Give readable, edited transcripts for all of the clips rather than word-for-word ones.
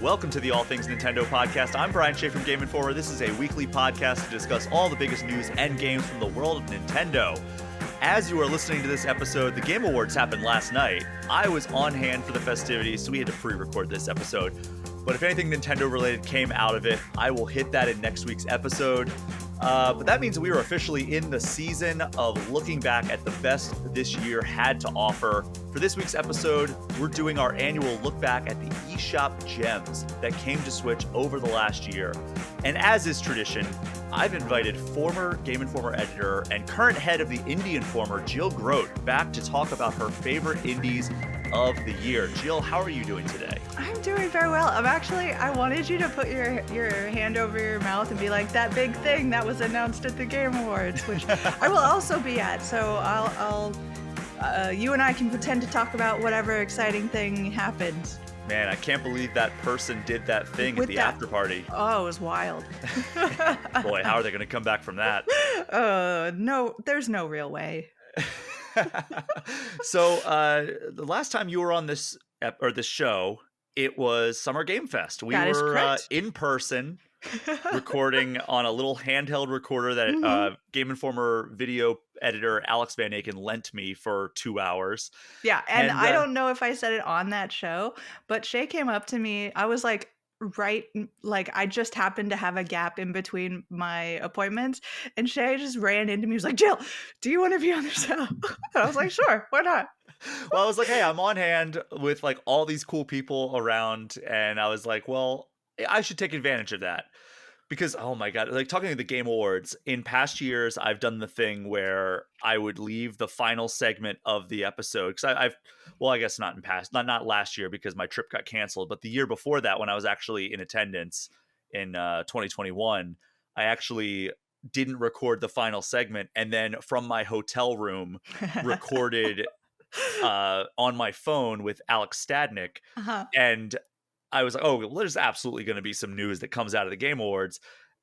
Welcome to the All Things Nintendo podcast. I'm Brian Shea from Game Informer. This is a weekly podcast to discuss all the biggest news and games from the world of Nintendo. As you are listening to this episode, the Game Awards happened last night. I was on hand for the festivities, so we had to pre-record this episode. But if anything Nintendo related came out of it, I will hit that in next week's episode. But that means we are officially in the season of looking back at the best this year had to offer. For this week's episode, we're doing our annual look back at the eShop gems that came to Switch over the last year. And as is tradition, I've invited former Game Informer editor and current head of the Indie Informer, Jill Grodt, back to talk about her favorite indies of the year. Jill, how are you doing today? I'm doing very well. I wanted you to put your hand over your mouth and be like, that big thing that was announced at the Game Awards, which I will also be at. So I'll you and I can pretend to talk about whatever exciting thing happened. Man, I can't believe that person did that thing at the after party. Oh, it was wild. Boy, how are they going to come back from that? No, there's no real way. So the last time you were on this show, it was Summer Game Fest. We were in person recording on a little handheld recorder that Game Informer video editor Alex Van Aken lent me for 2 hours. Yeah, and I don't know if I said it on that show, but Shay came up to me. I was like, I just happened to have a gap in between my appointments, and Shay just ran into me. He was like, Jill, do you want to be on the show? And I was like, sure, why not? Well, I was like, hey, I'm on hand with like all these cool people around, and I was like, well, I should take advantage of that. Because, oh my God, like talking to the Game Awards, in past years, I've done the thing where I would leave the final segment of the episode. Because I guess not in past, not last year because my trip got canceled, but the year before that when I was actually in attendance in 2021, I actually didn't record the final segment. And then from my hotel room, recorded on my phone with Alex Stadnick. And I was like, oh, well, there's absolutely going to be some news that comes out of the Game Awards.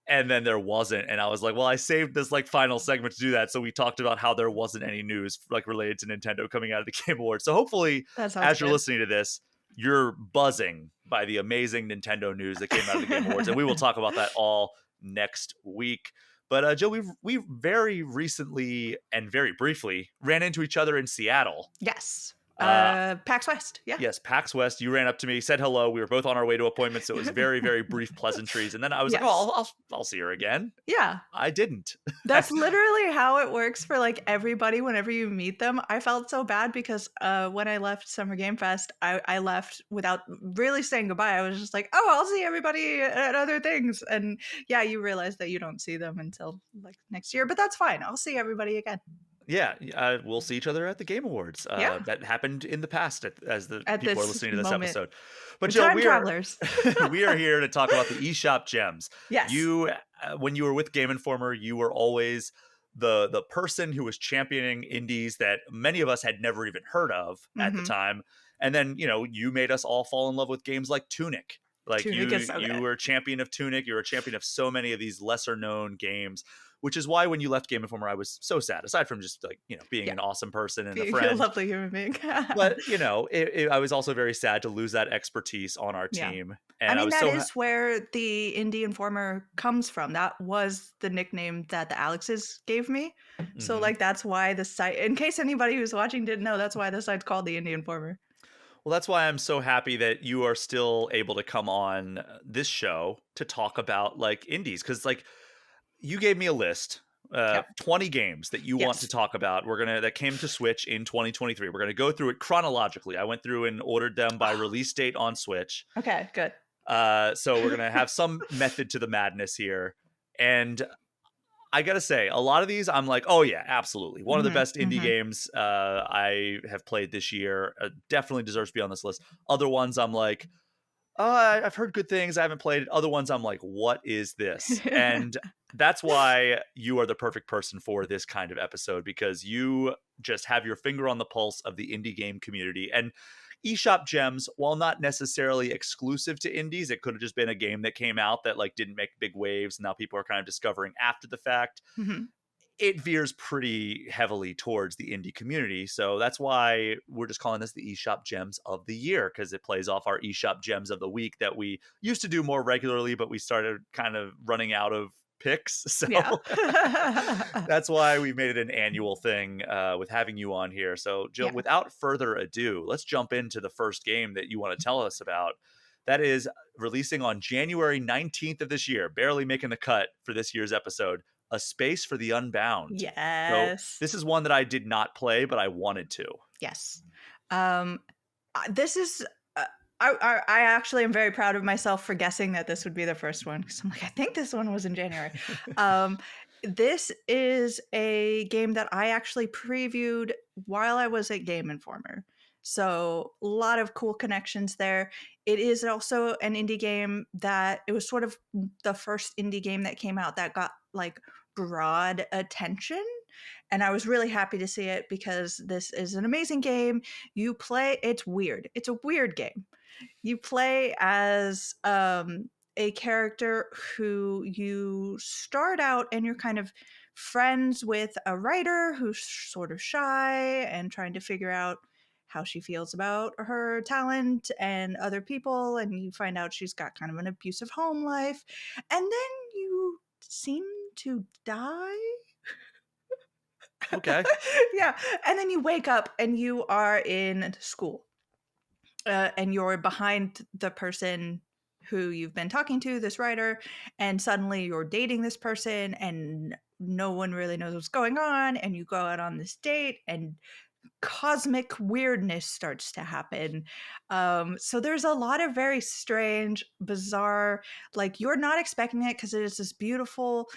And then there wasn't. And I was like, well, I saved this like final segment to do that. So we talked about how there wasn't any news like related to Nintendo coming out of the Game Awards. So hopefully, as you're listening to this, you're buzzing by the amazing Nintendo news that came out of the Game Awards. And we will talk about that all next week. But Jill, we very recently and very briefly ran into each other in Seattle. Yes. PAX West. Yeah. Yes, PAX West. You ran up to me, said hello. We were both on our way to appointments. So it was very, very brief pleasantries. And then I was like, oh, I'll see her again. Yeah. I didn't. That's literally how it works for like everybody whenever you meet them. I felt so bad because when I left Summer Game Fest, I left without really saying goodbye. I was just like, oh, I'll see everybody at other things. And yeah, you realize that you don't see them until like next year, but that's fine. I'll see everybody again. Yeah, we'll see each other at the Game Awards. That happened in the past as people are listening to this episode. But Jill, travelers. We are here to talk about the eShop gems. Yes. You, when you were with Game Informer, you were always the person who was championing indies that many of us had never even heard of at the time. And then, you made us all fall in love with games like Tunic. Like Tunic you were a champion of Tunic. You were a champion of so many of these lesser known games. Which is why when you left Game Informer, I was so sad. Aside from just like, being an awesome person and a friend. A lovely human being. But, I was also very sad to lose that expertise on our team. And that is where the Indie Informer comes from. That was the nickname that the Alexes gave me. So like, that's why the site, in case anybody who's watching didn't know, that's why the site's called the Indie Informer. Well, that's why I'm so happy that you are still able to come on this show to talk about like indies. Cause like, you gave me a list, 20 games that you want to talk about. That came to Switch in 2023. We're gonna go through it chronologically. I went through and ordered them by release date on Switch. Okay, good. So we're gonna have some method to the madness here, and I gotta say, a lot of these I'm like, oh yeah, absolutely, one of the best indie games I have played this year. Definitely deserves to be on this list. Other ones I'm like, I've heard good things. I haven't played it. Other ones I'm like, what is this? And that's why you are the perfect person for this kind of episode, because you just have your finger on the pulse of the indie game community. And eShop gems, while not necessarily exclusive to indies, it could have just been a game that came out that like didn't make big waves. And now people are kind of discovering after the fact. it veers pretty heavily towards the indie community. So that's why we're just calling this the eShop Gems of the Year, because it plays off our eShop Gems of the Week that we used to do more regularly, but we started kind of running out of picks. So Yeah. that's why we made it an annual thing with having you on here. So, Jill, Yeah. without further ado, let's jump into the first game that you want to tell us about. That is releasing on January 19th of this year, barely making the cut for this year's episode. A Space for the Unbound. So Yes. this is one that I did not play, but I wanted to. Yes. Um, this is. I actually am very proud of myself for guessing that this would be the first one because I'm like, I think this one was in January. Um, this is a game that I actually previewed while I was at Game Informer. So a lot of cool connections there. It is also an indie game that it was sort of the first indie game that came out that got like broad attention. And I was really happy to see it because this is an amazing game. You play, it's weird. It's a weird game. You play as a character who you start out and you're kind of friends with a writer who's sort of shy and trying to figure out how she feels about her talent and other people. And you find out she's got kind of an abusive home life. And then you seem to die. Okay. Yeah. And then you wake up and you are in school and you're behind the person who you've been talking to, this writer, and suddenly you're dating this person and no one really knows what's going on. And you go out on this date and cosmic weirdness starts to happen. So there's a lot of very strange, bizarre, like you're not expecting it because it is this beautiful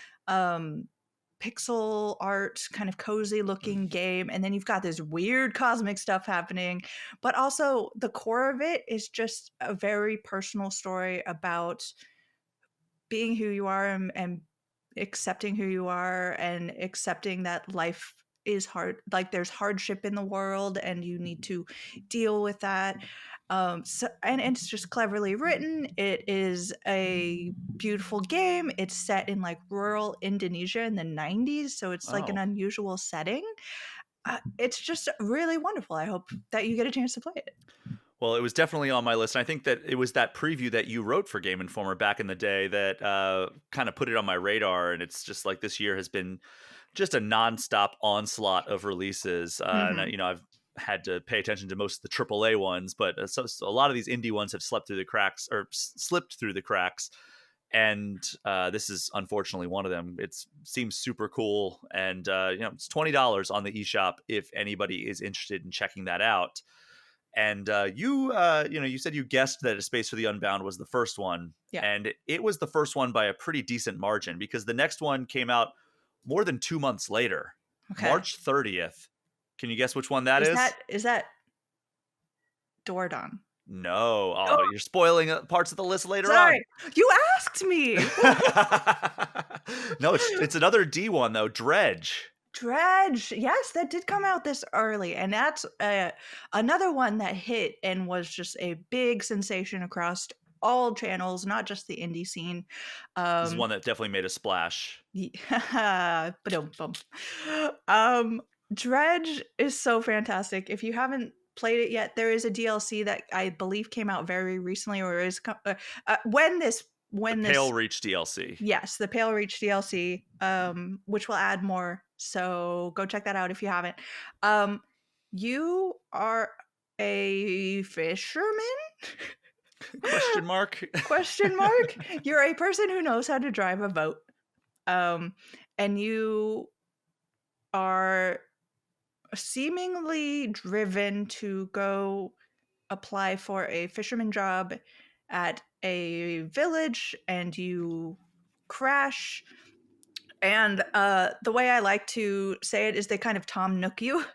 pixel art, kind of cozy looking game. And then you've got this weird cosmic stuff happening. But also, the core of it is just a very personal story about being who you are and accepting who you are and accepting that life is hard, like there's hardship in the world and you need to deal with that. And it's just cleverly written. It is a beautiful game. It's set in like rural Indonesia in the 90s, so it's like an Oh. unusual setting. It's just really wonderful. I hope that you get a chance to play it. Well, it was definitely on my list. And I think that it was that preview that you wrote for Game Informer back in the day that kind of put it on my radar. And it's just like this year has been just a nonstop onslaught of releases. Hmm. I've had to pay attention to most of the AAA ones, but so a lot of these indie ones have slept through the cracks or slipped through the cracks. And this is unfortunately one of them. It seems super cool, and it's $20 on the eShop if anybody is interested in checking that out. And you said you guessed that A Space for the Unbound was the first one, Yeah. and it was the first one by a pretty decent margin because the next one came out more than 2 months later, Okay. March 30th. Can you guess which one that Is is? that Dordon? No. Oh, but you're spoiling parts of the list later on. Sorry, you asked me. No, it's another D one though, Dredge. Dredge, yes, that did come out this early, and that's another one that hit and was just a big sensation across all channels, not just the indie scene. This is Um, one that definitely made a splash. Ba-dum-bum. Um, Dredge is so fantastic. If you haven't played it yet, there is a DLC that I believe came out very recently, or is when this The when Pale this Reach DLC. yes, the Pale Reach DLC, which will add more. So go check that out if you haven't. You are a fisherman? Question mark. Question mark. You're a person who knows how to drive a boat. Um, and you are seemingly driven to go apply for a fisherman job at a village and you crash. And the way I like to say it is they kind of Tom Nook you.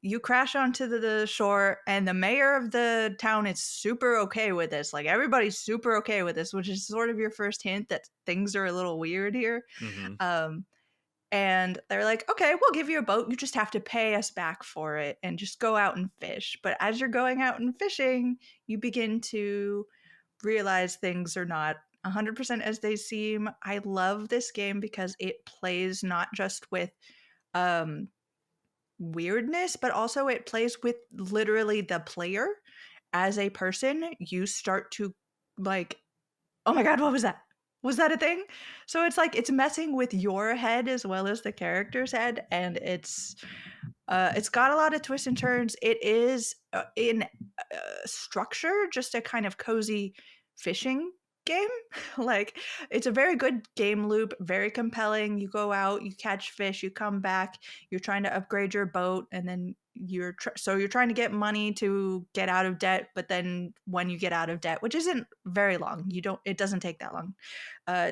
You crash onto the shore, and the mayor of the town is super okay with this. Like, everybody's super okay with this, which is sort of your first hint that things are a little weird here. Hmm. Um, and they're like, okay, we'll give you a boat. You just have to pay us back for it and just go out and fish. But as you're going out and fishing, you begin to realize things are not 100% as they seem. I love this game because it plays not just with um weirdness, but also it plays with literally the player as a person. You start to like, oh my god, what was that? Was that a thing? So it's like it's messing with your head as well as the character's head, and it's got a lot of twists and turns. It is in structure just a kind of cozy fishing game. Like it's a very good game loop, very compelling. You go out, you catch fish, you come back, you're trying to upgrade your boat, and then so you're trying to get money to get out of debt. But then when you get out of debt, which isn't very long, it doesn't take that long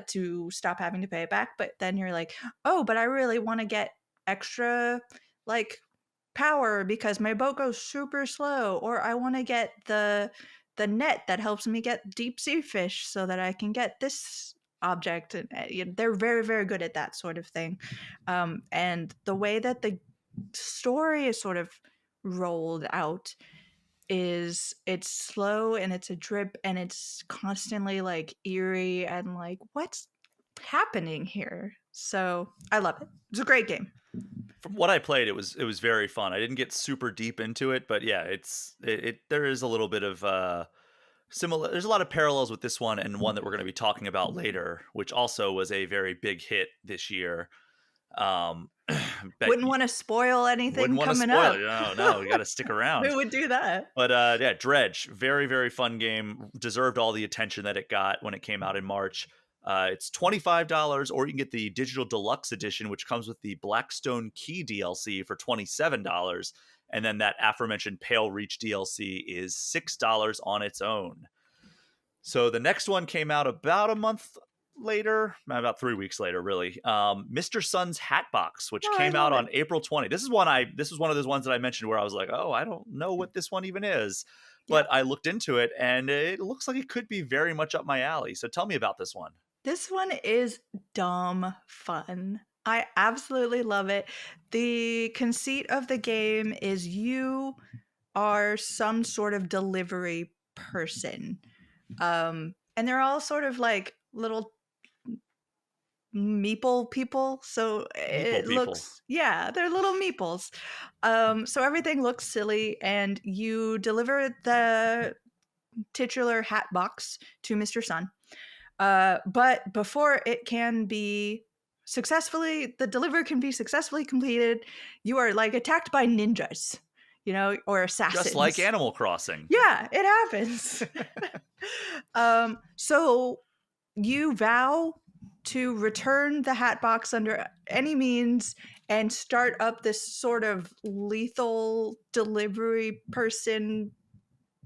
to stop having to pay it back. But then you're like, oh, but I really want to get extra like power because my boat goes super slow, or I want to get the net that helps me get deep sea fish so that I can get this object. And they're very, very good at that sort of thing. And the way that the story is sort of rolled out is it's slow and it's a drip and it's constantly like eerie and like what's happening here. So I love it. It's a great game. From what I played, it was very fun. I didn't get super deep into it, but yeah, there is a little bit of similar. There's a lot of parallels with this one and one that we're going to be talking about later, which also was a very big hit this year. Bet Wouldn't want to spoil wouldn't anything want to coming spoil up. it. No, no, we got to stick around. Who would do that? But yeah, Dredge, very very fun game. Deserved all the attention that it got when it came out in March. It's $25, or you can get the digital deluxe edition, which comes with the Blackstone Key DLC for $27, and then that aforementioned Pale Reach DLC is $6 on its own. So the next one came out about a month later, about 3 weeks later, really. Mr. Sun's Hatbox, which Oh, I came out love on it. April 20. This is one of those ones that I mentioned where I was like, oh, I don't know what this one even is. Yeah. But I looked into it and it looks like it could be very much up my alley. So tell me about this one. This one is dumb fun. I absolutely love it. The conceit of the game is you are some sort of delivery person. And they're all sort of like little meeple people. So Meeple it people. looks, yeah, they're little meeples. So everything looks silly, and you deliver the titular hat box to Mr. Sun. But before it can be the delivery can be successfully completed, you are like attacked by ninjas, or Just like assassins. Animal Crossing. Yeah, it happens. So you vow to return the hat box under any means and start up this sort of lethal delivery person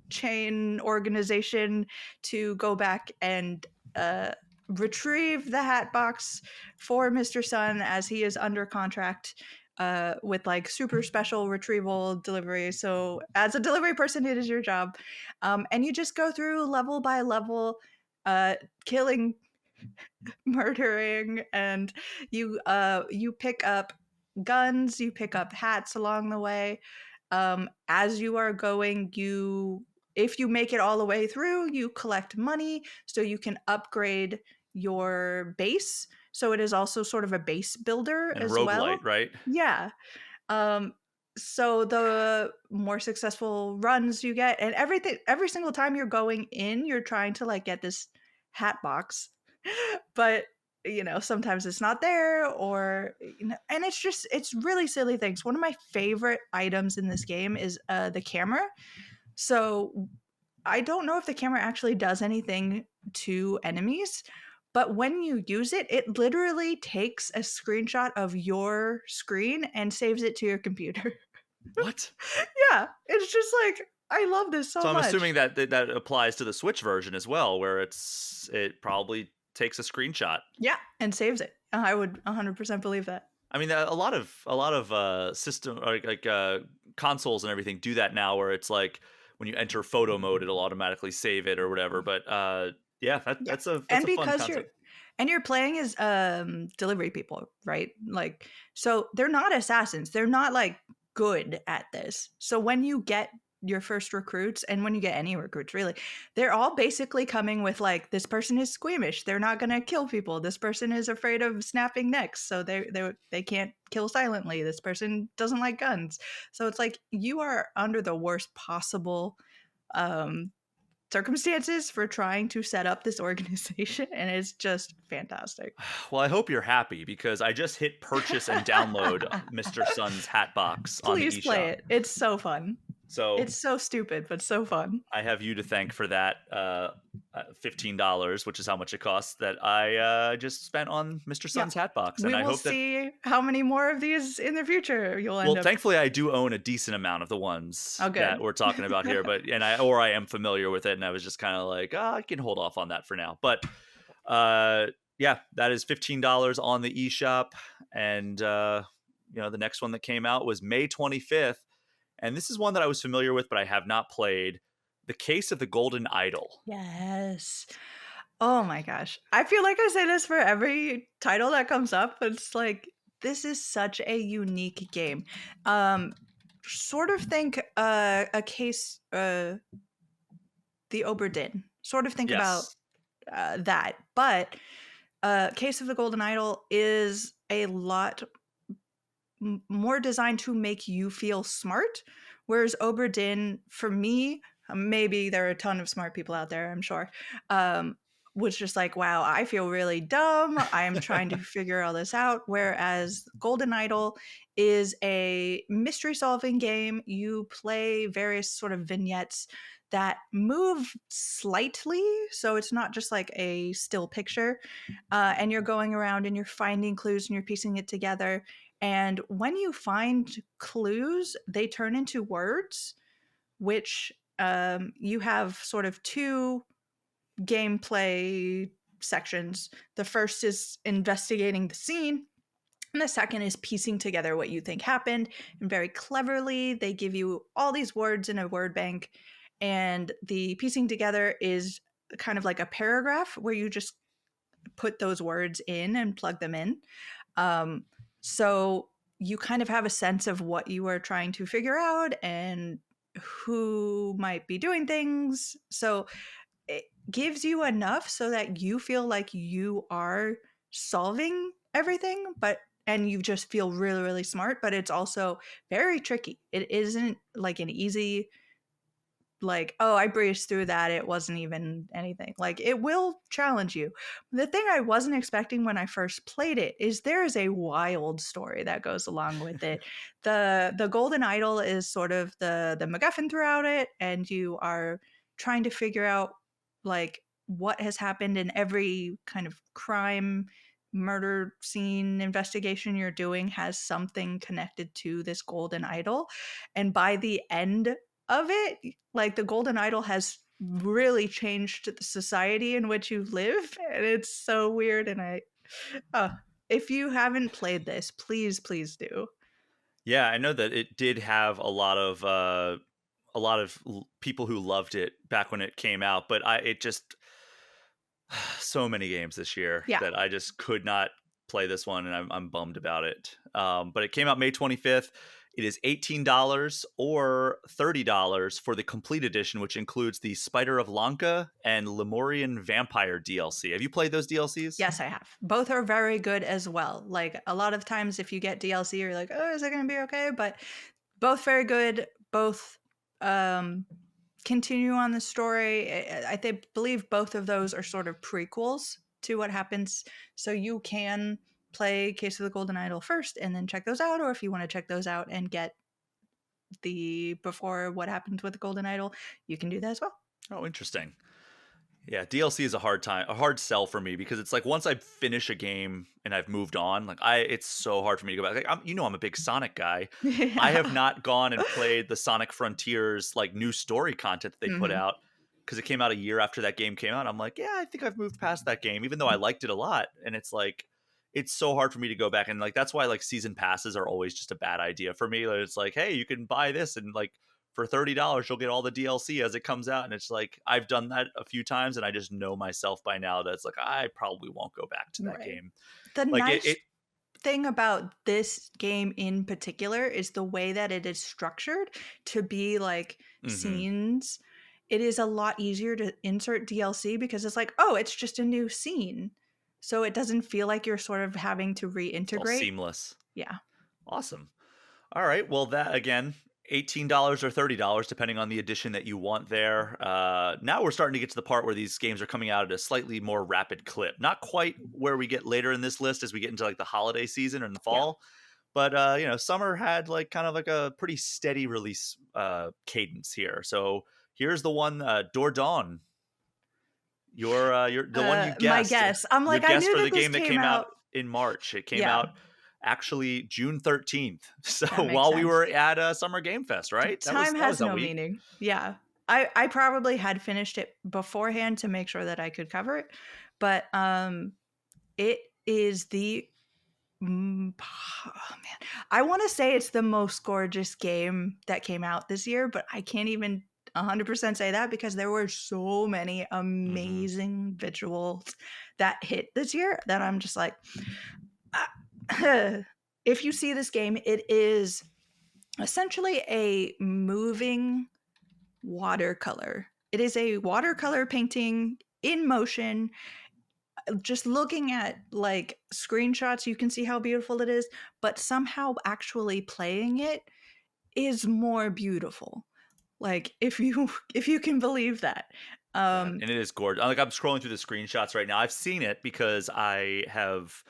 chain organization to go back and uh, retrieve the hat box for Mr. Sun as he is under contract with like super special retrieval delivery. So, as a delivery person, it is your job. And you just go through level by level, killing, murdering, and you pick up guns, you pick up hats along the way. As you are going, if you make it all the way through, you collect money so you can upgrade your base. So it is also sort of a base builder And as roguelite, well. right? Yeah. Um, so the more successful runs you get, and every single time you're going in, you're trying to like get this hat box, but sometimes it's not there, or and it's really silly things. One of my favorite items in this game is the camera. So I don't know if the camera actually does anything to enemies, but when you use it, it literally takes a screenshot of your screen and saves it to your computer. What? Yeah, it's just like I love this so So I'm much. assuming that applies to the Switch version as well, where it probably takes a screenshot. Yeah, and saves it. I would 100% believe that. I mean, a lot of system like consoles and everything do that now, where it's like when you enter photo mode, it'll automatically save it or whatever. But yeah, Yeah. that's And a fun because you're concept. and you're playing as delivery people, right? Like so they're not assassins. They're not like good at this. So when you get your first recruits, and when you get any recruits really, they're all basically coming with like, this person is squeamish, they're not gonna kill people. This person is afraid of snapping necks, so they can't kill silently. This person doesn't like guns. So it's like you are under the worst possible um circumstances for trying to set up this organization, and it's just fantastic. Well, I hope you're happy because I just hit purchase and download Mr. Sun's hat box on the Please play eShop. it. It's so fun. So It's so stupid, but so fun. I have you to thank for that $15, which is how much it costs that I just spent on Mr. Yeah. Sun's hat box. And We I will hope that, see how many more of these in the future you'll end well, up. thankfully I do own a decent amount of the ones Oh, that good. we're talking about here, or I am familiar with it. And I was just kind of like, I can hold off on that for now. But uh, yeah, that is $15 on the eShop. And, the next one that came out was May 25th. And this is one that I was familiar with, but I have not played. The Case of the Golden Idol. Yes. Oh my gosh. I feel like I say this for every title that comes up, but it's like this is such a unique game. Um Sort of think a case the Oberdin. Sort of think about Yes. that. But Case of the Golden Idol is a lot more designed to make you feel smart, whereas Oberdin, for me, maybe there are a ton of smart people out there, I'm sure, was just like, wow, I feel really dumb. I am trying to figure all this out. Whereas Golden Idol is a mystery solving game. You play various sort of vignettes that move slightly. So it's not just like a still picture. And you're going around and you're finding clues and you're piecing it together. And when you find clues, they turn into words, which you have sort of two gameplay sections. The first is investigating the scene, and the second is piecing together what you think happened. And very cleverly, they give you all these words in a word bank. And the piecing together is kind of like a paragraph where you just put those words in and plug them in. Um, so you kind of have a sense of what you are trying to figure out and who might be doing things. So it gives you enough so that you feel like you are solving everything, and you just feel really, really smart, but it's also very tricky. It isn't like an easy, like, oh, I breezed through that. It wasn't even anything. Like, it will challenge you. The thing I wasn't expecting when I first played it is there is a wild story that goes along with it. The Golden Idol is sort of the MacGuffin throughout it, and you are trying to figure out like what has happened in every kind of crime murder scene investigation you're doing has something connected to this golden idol. And by the end of it, like the golden idol has really changed the society in which you live, and it's so weird. And uh, if you haven't played this, please do. Yeah, I know that it did have a lot of people who loved it back when it came out, but it just so many games this year Yeah. that I just could not play this one, and I'm bummed about it. But it came out May 25th. It is $18 or $30 for the complete edition, which includes the Spider of Lanka and Lemurian Vampire DLC. Have you played those DLCs? Yes, I have. Both are very good as well. Like a lot of times if you get DLC, you're like, oh, is it going to be okay? But both very good. Both um, continue on the story. Believe both of those are sort of prequels to what happens. So you can play Case of the Golden Idol first and then check those out. Or if you want to check those out and get the before what happened with the Golden Idol, you can do that as well. Oh, interesting. Yeah, DLC is a hard sell for me because it's like once I finish a game and I've moved on, like it's so hard for me to go back. Like, I'm a big Sonic guy. I have Yeah. not gone and played the Sonic Frontiers like new story content that they put Hmm. out because it came out a year after that game came out. I'm like, yeah, I think I've moved past that game, even though I liked it a lot. And it's like, it's so hard for me to go back and like that's why like season passes are always just a bad idea for me. Like, it's like, hey, you can buy this and like for $30 you'll get all the DLC as it comes out, and it's like I've done that a few times and I just know myself by now that it's like I probably won't go back to that Right. game. The Like it nice thing about this game in particular is the way that it is structured to be like Mhm. scenes. It is a lot easier to insert DLC because it's like, oh, it's just a new scene. So it doesn't feel like you're sort of having to It's all reintegrate. seamless. Yeah. Awesome. All right. Well, that again, $18 or $30, depending on the edition that you want there. Now we're starting to get to the part where these games are coming out at a slightly more rapid clip. Not quite where we get later in this list as we get into like the holiday season or in the Yeah. fall. But summer had like kind of like a pretty steady release cadence here. So here's the one, Door Dawn. Your the one you My guessed. guess. I'm Your like, I guess knew for that the this game that came came out out. in March. It came Yeah, out actually June 13th. So that makes while we sense. were at Summer Game Fest, right? That was Time that was has that no week. meaning. Yeah. I probably had finished it beforehand to make sure that I could cover it, but, it is the oh, man. I wanna say it's the most gorgeous game that came out this year, but I can't even 100% say that because there were so many Mhm. amazing visuals that hit this year that I'm just like, ah if you see this game, it is essentially a moving watercolor. It is a watercolor painting in motion. Just looking at like screenshots, you can see how beautiful it is, but somehow actually playing it is more beautiful. Like if you if you can believe that. Yeah, Um and it is gorgeous. Like I'm scrolling through the screenshots right now. I've seen it because I have,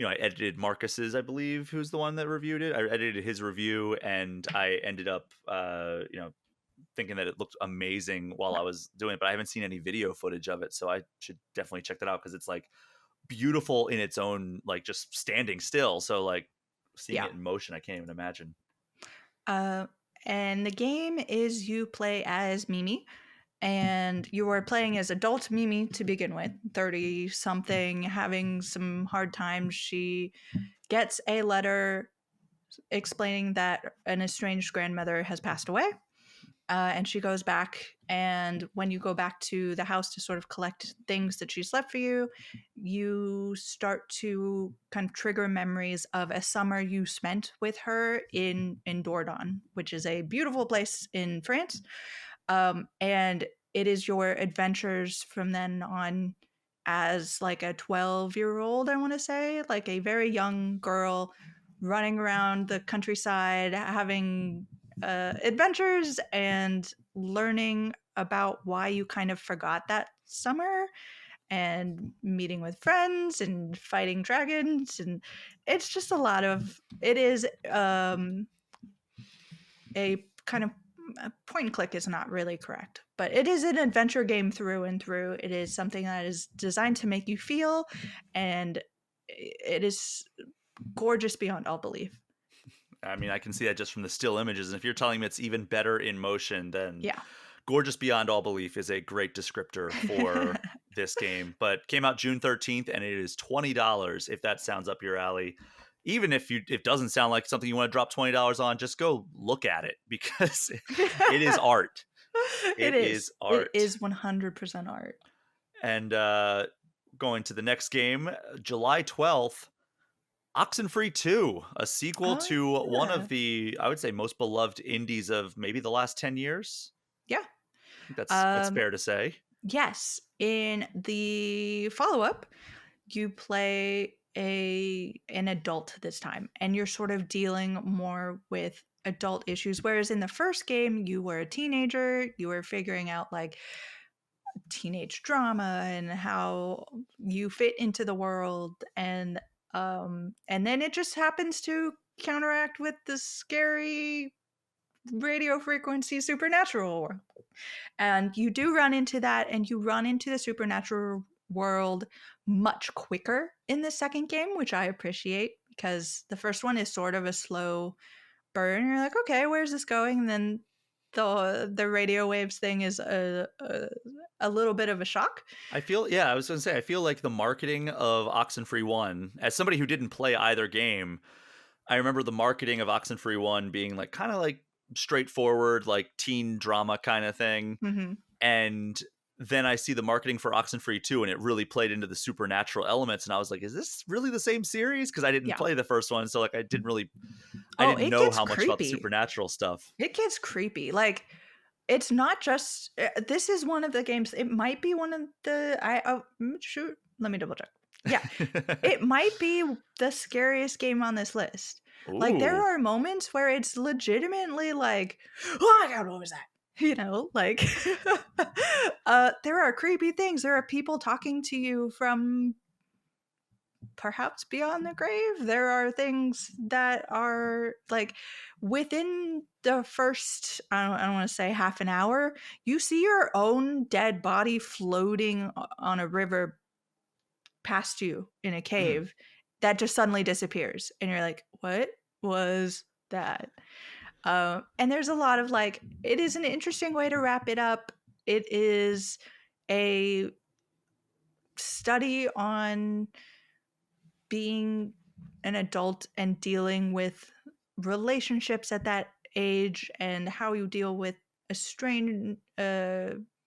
I edited Marcus's, I believe, who's the one that reviewed it. I edited his review, and I ended up, thinking that it looked amazing while I was doing it. But I haven't seen any video footage of it, so I should definitely check that out because it's like beautiful in its own, like just standing still. So like seeing yeah. it in motion, I can't even imagine. Uh and the game is you play as Mimi, and you are playing as adult Mimi to begin with, 30 something, having some hard times. She gets a letter explaining that an estranged grandmother has passed away. And she goes back. And when you go back to the house to sort of collect things that she's left for you, you start to kind of trigger memories of a summer you spent with her in Dordogne, which is a beautiful place in France. And it is your adventures from then on as like a 12-year-old, I want to say, like a very young girl running around the countryside, having adventures and learning about why you kind of forgot that summer and meeting with friends and fighting dragons. And it's just a lot of, it is a kind of point and click is not really correct, but it is an adventure game through and through. It is something that is designed to make you feel, and it is gorgeous beyond all belief. I mean, I can see that just from the still images. And if you're telling me it's even better in motion, then Yeah. gorgeous beyond all belief is a great descriptor for this game. But came out June 13th, and it is $20 if that sounds up your alley. Even if it doesn't sound like something you want to drop $20 on, just go look at it because it is art. It It is. is It art. is 100% art. And going to the next game, July 12th, Oxenfree 2, a sequel Oh, to one of yeah. the, I would say, most beloved indies of maybe the last 10 years. Yeah. I think that's Um, fair to say. yes. In the follow-up, you play an adult this time, and you're sort of dealing more with adult issues, whereas in the first game you were a teenager, you were figuring out like teenage drama and how you fit into the world, and then it just happens to counteract with the scary radio frequency supernatural world. And you do run into that, and you run into the supernatural world much quicker in the second game, which I appreciate because the first one is sort of a slow burn. You're like, okay, where's this going? And then the radio waves thing is a little bit of a shock. I feel, yeah, I was going to say, I feel like the marketing of Oxenfree 1, as somebody who didn't play either game, I remember the marketing of Oxenfree 1 being like kind of like straightforward, like teen drama kind of thing. Hmm. And then I see the marketing for Oxenfree 2, and it really played into the supernatural elements, and I was like, "Is this really the same series?" Because I didn't Yeah. play the first one, so, like, I Oh, didn't it know gets how much about the creepy. supernatural stuff. It gets creepy. Like, it's not just this is one of the games. It might be one of the I oh shoot. Let me double check. Yeah, it might be the scariest game on this list. Like, there Ooh. are moments where it's legitimately like, "Oh my god, what was that?" You know, like, there are creepy things. There are people talking to you from perhaps beyond the grave. There are things that are like within the first, I don't want to say half an hour, you see your own dead body floating on a river past you in a Mm. cave that just suddenly disappears. And you're like, what was that? And there's a lot of like, it is an interesting way to wrap it up. It is a study on being an adult and dealing with relationships at that age and how you deal with strained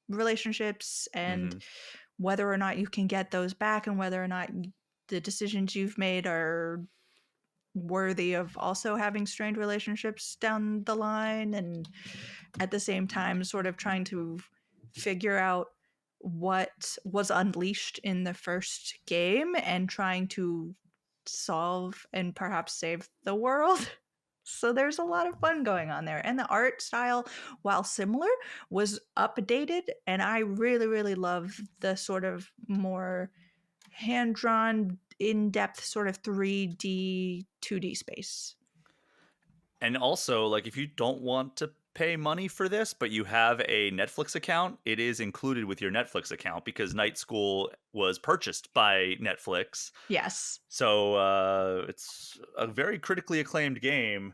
relationships and Mhm. whether or not you can get those back and whether or not the decisions you've made are worthy of also having strained relationships down the line, and at the same time sort of trying to figure out what was unleashed in the first game and trying to solve and perhaps save the world. So there's a lot of fun going on there. And the art style, while similar, was updated. And I really, really love the sort of more hand drawn, in depth sort of 3D, 2D space. And also, like, if you don't want to pay money for this, but you have a Netflix account, it is included with your Netflix account because Night School was purchased by Netflix. Yes. So, it's a very critically acclaimed game,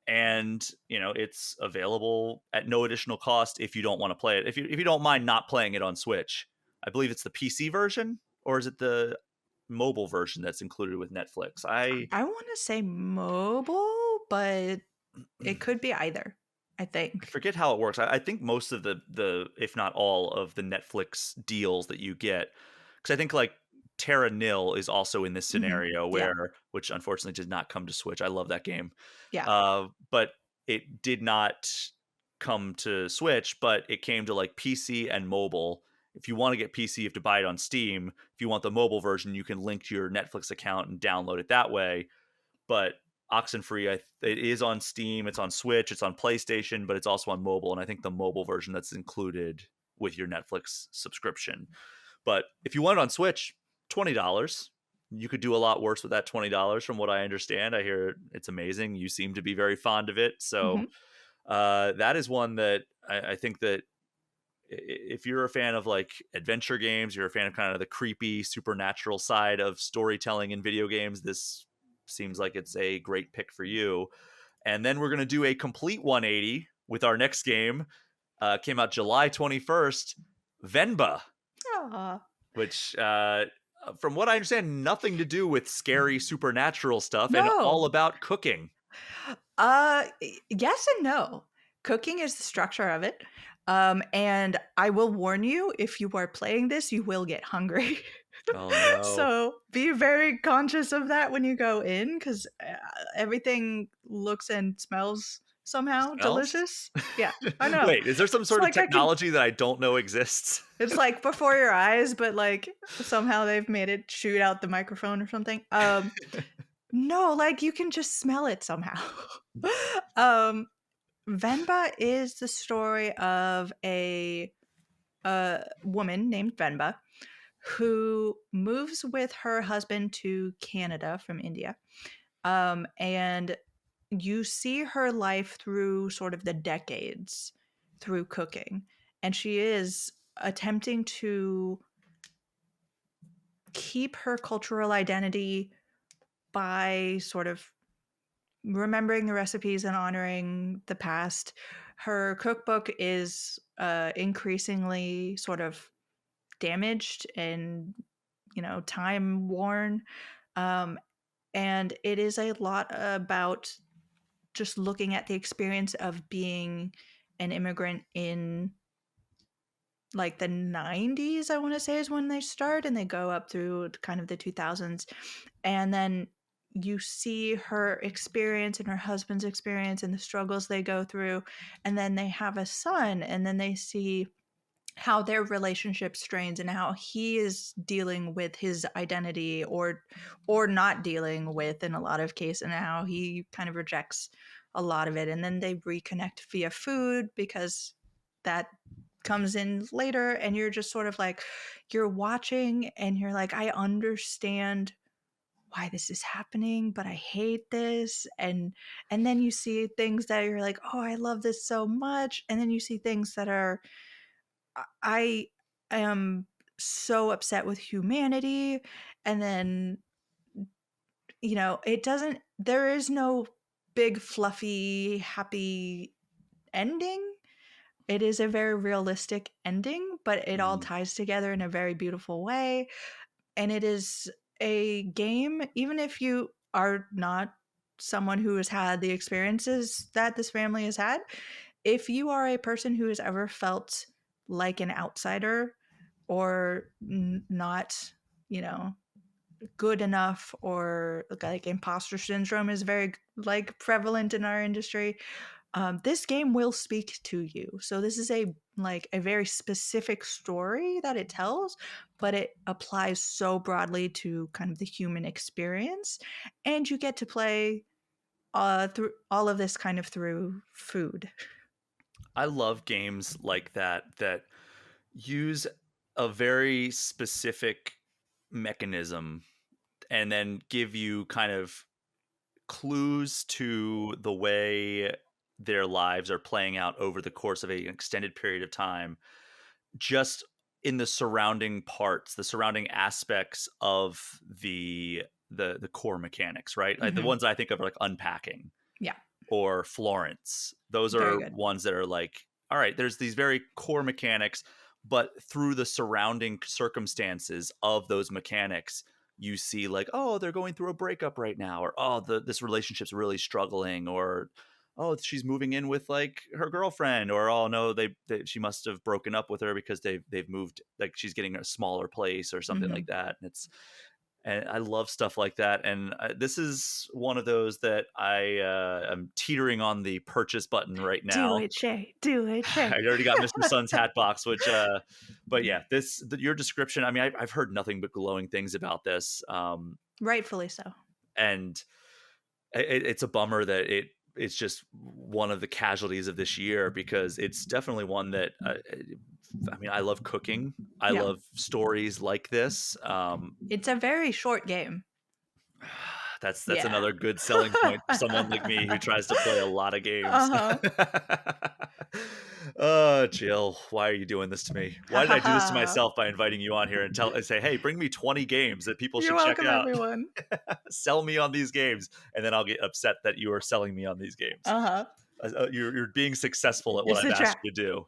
and, it's available at no additional cost if you don't wanna play it. If you don't mind not playing it on Switch. I believe it's the PC version, or is it the mobile version that's included with Netflix? I want to say mobile, but it could be either, I I think. forget how it works. I think most of the if not all of the Netflix deals that you get, because I think like Terra Nil is also in this Hmm. scenario Yeah. where, which unfortunately did not come to Switch. I love that game, Yeah. but it did not come to Switch, but it came to like PC and mobile. If you want to get PC, you have to buy it on Steam. If you want the mobile version, you can link to your Netflix account and download it that way. But Oxenfree, it is on Steam, it's on Switch, it's on PlayStation, but it's also on mobile. And I think the mobile version that's included with your Netflix subscription. But if you want it on Switch, $20. You could do a lot worse with that $20, from what I understand. I hear it's amazing. You seem to be very fond of it, so Hmm. that is one that I think that if you're a fan of like adventure games, you're a fan of kind of the creepy supernatural side of storytelling in video games, this seems like it's a great pick for you. And then we're going to do a complete 180 with our next game. Came out July 21st, Venba, Aw. which, from what I understand, nothing to do with scary supernatural stuff and all No. about cooking. Yes and no. Cooking is the structure of it. And I will warn you, if you are playing this, you will get hungry. Oh no. So be very conscious of that when you go in, because everything looks and smells somehow Smells? delicious. Yeah, I know. Wait, is there some It's sort of like I can. technology that I don't know exists? It's like before your eyes, but like somehow they've made it shoot out the microphone or something. No, like you can just smell it somehow. um, Venba is the story of a woman named Venba who moves with her husband to Canada from India. And you see her life through sort of the decades through cooking. And she is attempting to keep her cultural identity by sort of remembering the recipes and honoring the past. Her cookbook is increasingly sort of damaged and, time worn. Um, and it is a lot about just looking at the experience of being an immigrant in like the 90s, I want to say is when they start, and they go up through kind of the 2000s. And then you see her experience and her husband's experience and the struggles they go through. And then they have a son, and then they see how their relationship strains and how he is dealing with his identity, or not dealing with, in a lot of cases, and how he kind of rejects a lot of it. And then they reconnect via food, because that comes in later. And you're just sort of like, you're watching and you're like, I understand why this is happening, but I hate this. And then you see things that you're like, oh, I love this so much. And then you see things that are, I am so upset with humanity. And then, it doesn't, there is no big, fluffy, happy ending. It is a very realistic ending, but it all Mhm. ties together in a very beautiful way. And it is a game, even if you are not someone who has had the experiences that this family has had, if you are a person who has ever felt like an outsider, or not, you know, good enough, or like imposter syndrome is very like prevalent in our industry, this game will speak to you. So this is a very specific story that it tells, but it applies so broadly to kind of the human experience, and you get to play through all of this kind of through food. I love games like that use a very specific mechanism and then give you kind of clues to the way their lives are playing out over the course of an extended period of time, just in the surrounding parts, the surrounding aspects of the core mechanics, right? Like the Hmm. ones I think of are like unpacking Yeah, or Florence. Those very are good. ones that are like, all right, there's these very core mechanics, but through the surrounding circumstances of those mechanics, you see like, oh, they're going through a breakup right now, or oh, this relationship's really struggling, or oh, she's moving in with like her girlfriend, or oh no, she must have broken up with her because they've moved, like she's getting a smaller place or something like Hmm. that. And I love stuff like that. And this is one of those that am teetering on the purchase button right Do now. it, Shay. Do it, I Shay. already got Mr. Sun's hat box, which, but yeah, your description. I mean, I've heard nothing but glowing things about this, Rightfully so. and it's a bummer that it's just one of the casualties of this year because it's definitely one that I mean, I love cooking. I Yeah. love stories like this. It's a very short game. That's Yeah. another good selling point for someone like me who tries to play a lot of games. Uh-huh. Oh, Jill, why are you doing this to me? Ha Why did ha I do this to ha. myself by inviting you on here and say, "Hey, bring me 20 games that people You're should check welcome, out. everyone. Sell me on these games," and then I'll get upset that you are selling me on these games. Uh-huh. You're being successful at what It's I've a asked trap. you to do.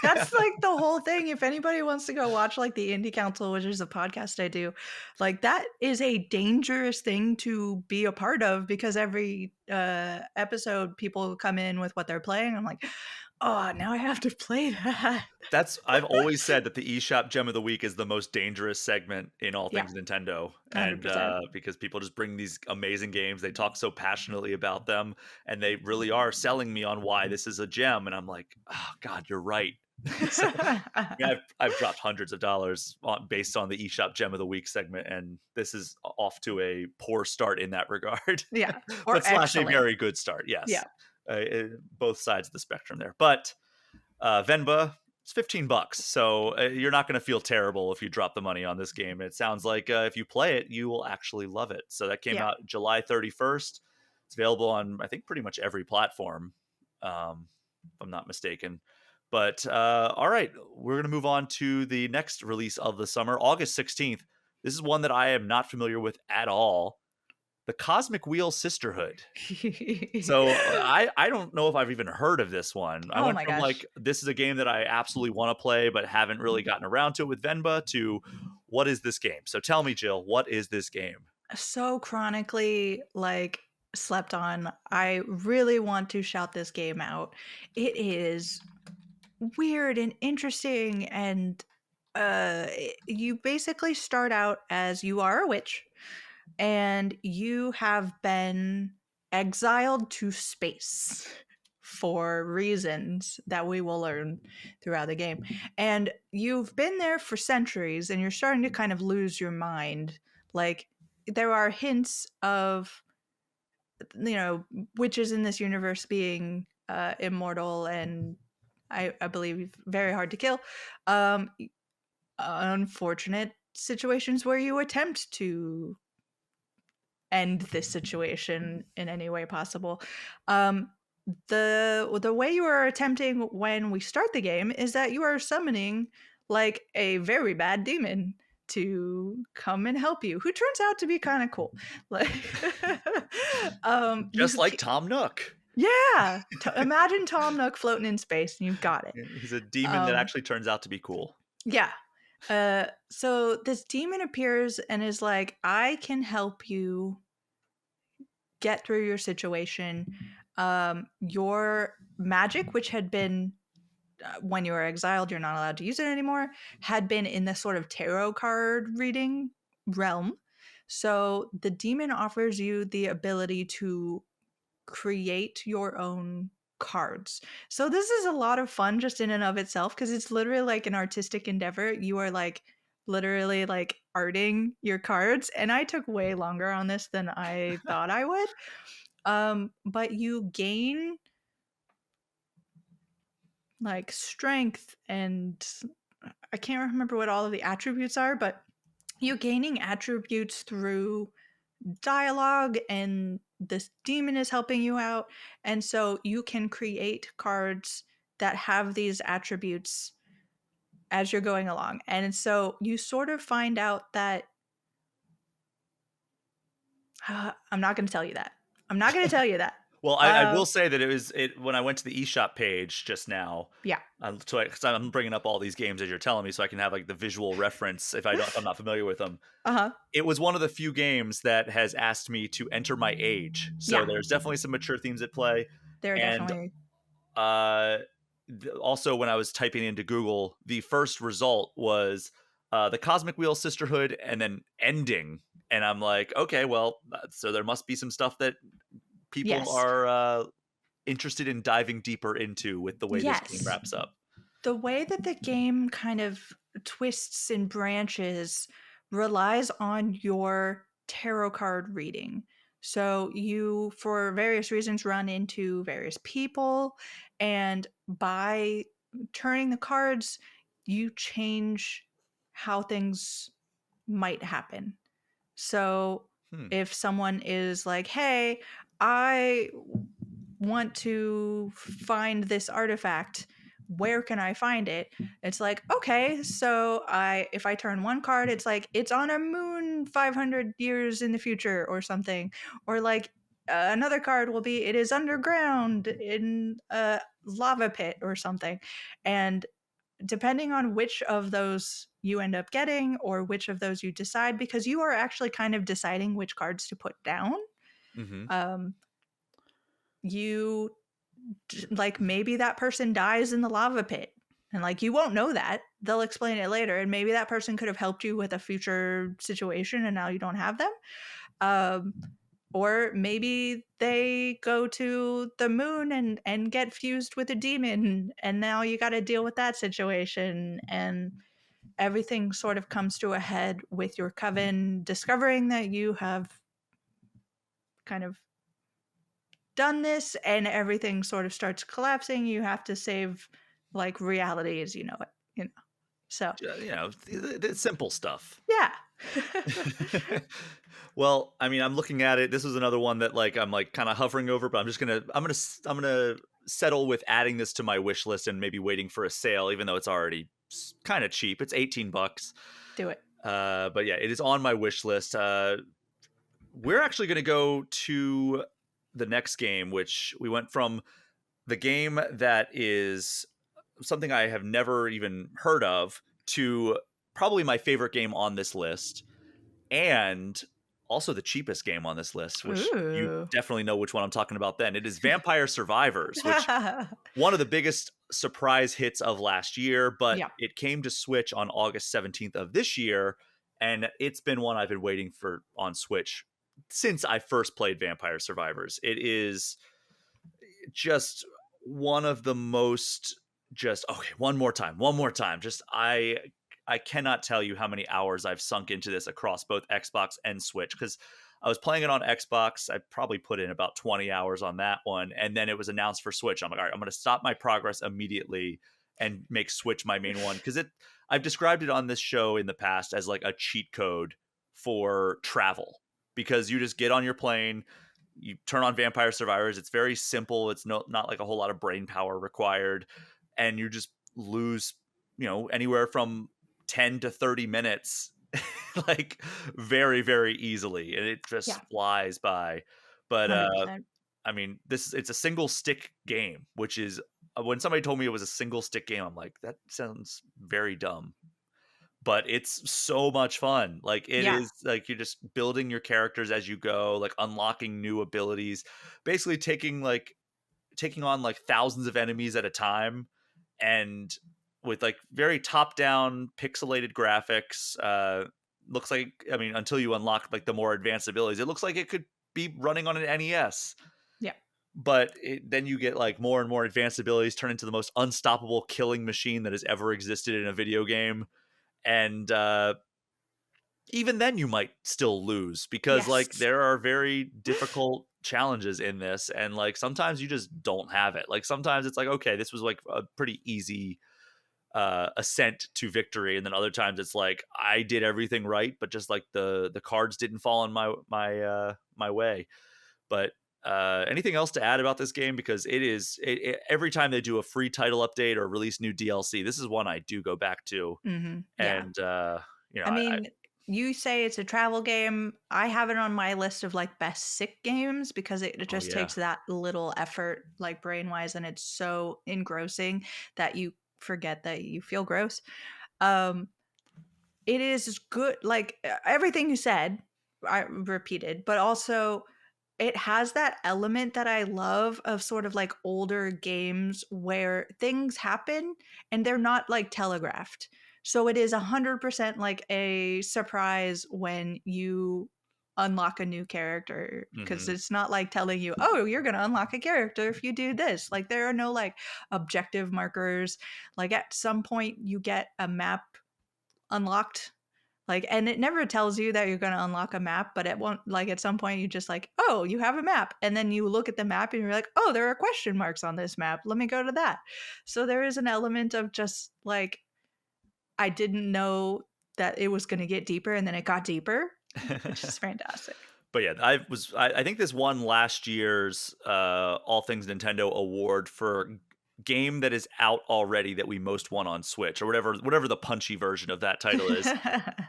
That's like the whole thing. If anybody wants to go watch like the Indie Council, which is a podcast I do, like that is a dangerous thing to be a part of, because every episode people come in with what they're playing. I'm like, oh, now I have to play that. I've always said that the eShop Gem of the Week is the most dangerous segment in all Yeah, things Nintendo, and 100%. because people just bring these amazing games, they talk so passionately about them, and they really are selling me on why this is a gem, and I'm like, oh God, you're right. So, yeah, I've dropped hundreds of dollars based on the eShop Gem of the Week segment, and this is off to a poor start in that regard, Yeah, or but slash a excellent. very good start. Yeah, Yes, both sides of the spectrum there, but Venba, it's $15, so you're not going to feel terrible if you drop the money on this game. It sounds like if you play it, you will actually love it. So that came yeah. out July 31st. It's available on I think pretty much every platform, if I'm not mistaken. But all right, we're going to move on to the next release of the summer, August 16th. This is one that I am not familiar with at all. The Cosmic Wheel Sisterhood. So I don't know if I've even heard of this one. I Oh went my from gosh. like this is a game that I absolutely want to play but haven't really gotten around to it with Venba to what is this game? So tell me, Jill, what is this game? So chronically like slept on. I really want to shout this game out. It is weird and interesting, and you basically start out as you are a witch, and you have been exiled to space for reasons that we will learn throughout the game. And you've been there for centuries, and you're starting to kind of lose your mind. Like, there are hints of, witches in this universe being immortal and I believe very hard to kill. Um, Unfortunate situations where you attempt to end this situation in any way possible. Um, the way you are attempting when we start the game is that you are summoning like a very bad demon to come and help you, who turns out to be kind of cool. Like, Just like Tom Nook. yeah, imagine Tom Nook floating in space, and you've got it. He's a demon that Um, actually turns out to be cool. yeah. So this demon appears and is like, I can help you get through your situation. Your magic, which had been when you were exiled, you're not allowed to use it anymore, had been in the sort of tarot card reading realm. So the demon offers you the ability to create your own cards. So this is a lot of fun just in and of itself, because it's literally like an artistic endeavor. You are like literally like arting your cards, and I took way longer on this than I thought I would. But you gain like strength, and I can't remember what all of the attributes are, but you gaining attributes through dialogue, and this demon is helping you out, and so you can create cards that have these attributes as you're going along. And so you sort of find out that I'm not going to tell you that. I'm not going to tell you that. Well, I will say that it when I went to the eShop page just now, Yeah. so because I'm bringing up all these games as you're telling me, so I can have like the visual reference if I'm not familiar with them. Uh-huh. It was one of the few games that has asked me to enter my age, so Yeah. there's definitely some mature themes at play. They're And definitely. uh, also, when I was typing into Google, the first result was the Cosmic Wheel Sisterhood, and then ending. And I'm like, okay, well, so there must be some stuff that people Yes. are interested in diving deeper into with the way this game Yes. wraps up. The way that the game kind of twists and branches relies on your tarot card reading. So you, for various reasons, run into various people, and by turning the cards, you change how things might happen. So Hmm. if someone is like, hey, I want to find this artifact, where can I find it? It's like, okay, so if I turn one card, it's like it's on a moon 500 years in the future or something. Or like another card will be it is underground in a lava pit or something. And depending on which of those you end up getting, or which of those you decide, because you are actually kind of deciding which cards to put down, Mm-hmm. um, you like, maybe that person dies in the lava pit, and like you won't know that, they'll explain it later, and maybe that person could have helped you with a future situation and now you don't have them. um, or maybe they go to the moon and get fused with a demon, and now you got to deal with that situation, and everything sort of comes to a head with your coven discovering that you have kind of done this, and everything sort of starts collapsing. You have to save like reality as you know it, you know. So, The simple stuff. yeah. Well, I mean, I'm looking at it. This is another one that like I'm like kind of hovering over, but I'm gonna settle with adding this to my wish list and maybe waiting for a sale, even though it's already kind of cheap. It's $18. Do it. But yeah, it is on my wish list. We're actually gonna go to the next game, which we went from the game that is something I have never even heard of to probably my favorite game on this list, and also the cheapest game on this list, which you Ooh. definitely know which one I'm talking about then. It is Vampire Survivors, which one of the biggest surprise hits of last year, but Yeah. it came to Switch on August 17th of this year, and it's been one I've been waiting for on Switch since I first played Vampire Survivors. It is just one of the most just okay, one more time. Just I cannot tell you how many hours I've sunk into this across both Xbox and Switch because I was playing it on Xbox. I probably put in about 20 hours on that one. And then it was announced for Switch. I'm like, all right, I'm going to stop my progress immediately and make Switch my main one. Because I've described it on this show in the past as like a cheat code for travel because you just get on your plane, you turn on Vampire Survivors. It's very simple. It's not like a whole lot of brain power required. And you just lose, anywhere from 10 to 30 minutes like very very easily and it just Yeah. flies by. But 100%. I mean, it's a single stick game, which is when somebody told me it was a single stick game, I'm like, that sounds very dumb, but it's so much fun. Like it Yeah. is like you're just building your characters as you go, like unlocking new abilities, basically taking on like thousands of enemies at a time, and with like very top down pixelated graphics. Looks like, I mean, until you unlock like the more advanced abilities, it looks like it could be running on an NES. Yeah. But then you get like more and more advanced abilities turn into the most unstoppable killing machine that has ever existed in a video game. And even then you might still lose because like Yes. there are very difficult challenges in this, and like sometimes you just don't have it. Like sometimes it's like, okay, this was like a pretty easy ascent to victory, and then other times it's like I did everything right but just like the cards didn't fall in my way. But anything else to add about this game? Because every time they do a free title update or release new DLC, this is one I do go back to. Yeah. And I I mean, you say it's a travel game. I have it on my list of like best sick games because it oh just yeah. takes that little effort, like brain wise, and it's so engrossing that you forget that you feel gross. Um, it is good, like everything you said, I repeated, but also it has that element that I love of sort of like older games where things happen and they're not like telegraphed. So it is 100% like a surprise when you unlock a new character because Hmm. it's not like telling you, oh, you're going to unlock a character if you do this. Like there are no like objective markers. Like at some point you get a map unlocked, like, and it never tells you that you're gonna unlock a map, but it won't, like, at some point, you just like, "Oh, you have a map," and then you look at the map and you're like, "Oh, there are question marks on this map. Let me go to that." So there is an element of just, like, I didn't know that it was gonna get deeper, and then it got deeper, which is fantastic. But yeah, I think this won last year's All Things Nintendo award for game that is out already that we most won on Switch, or whatever the punchy version of that title is.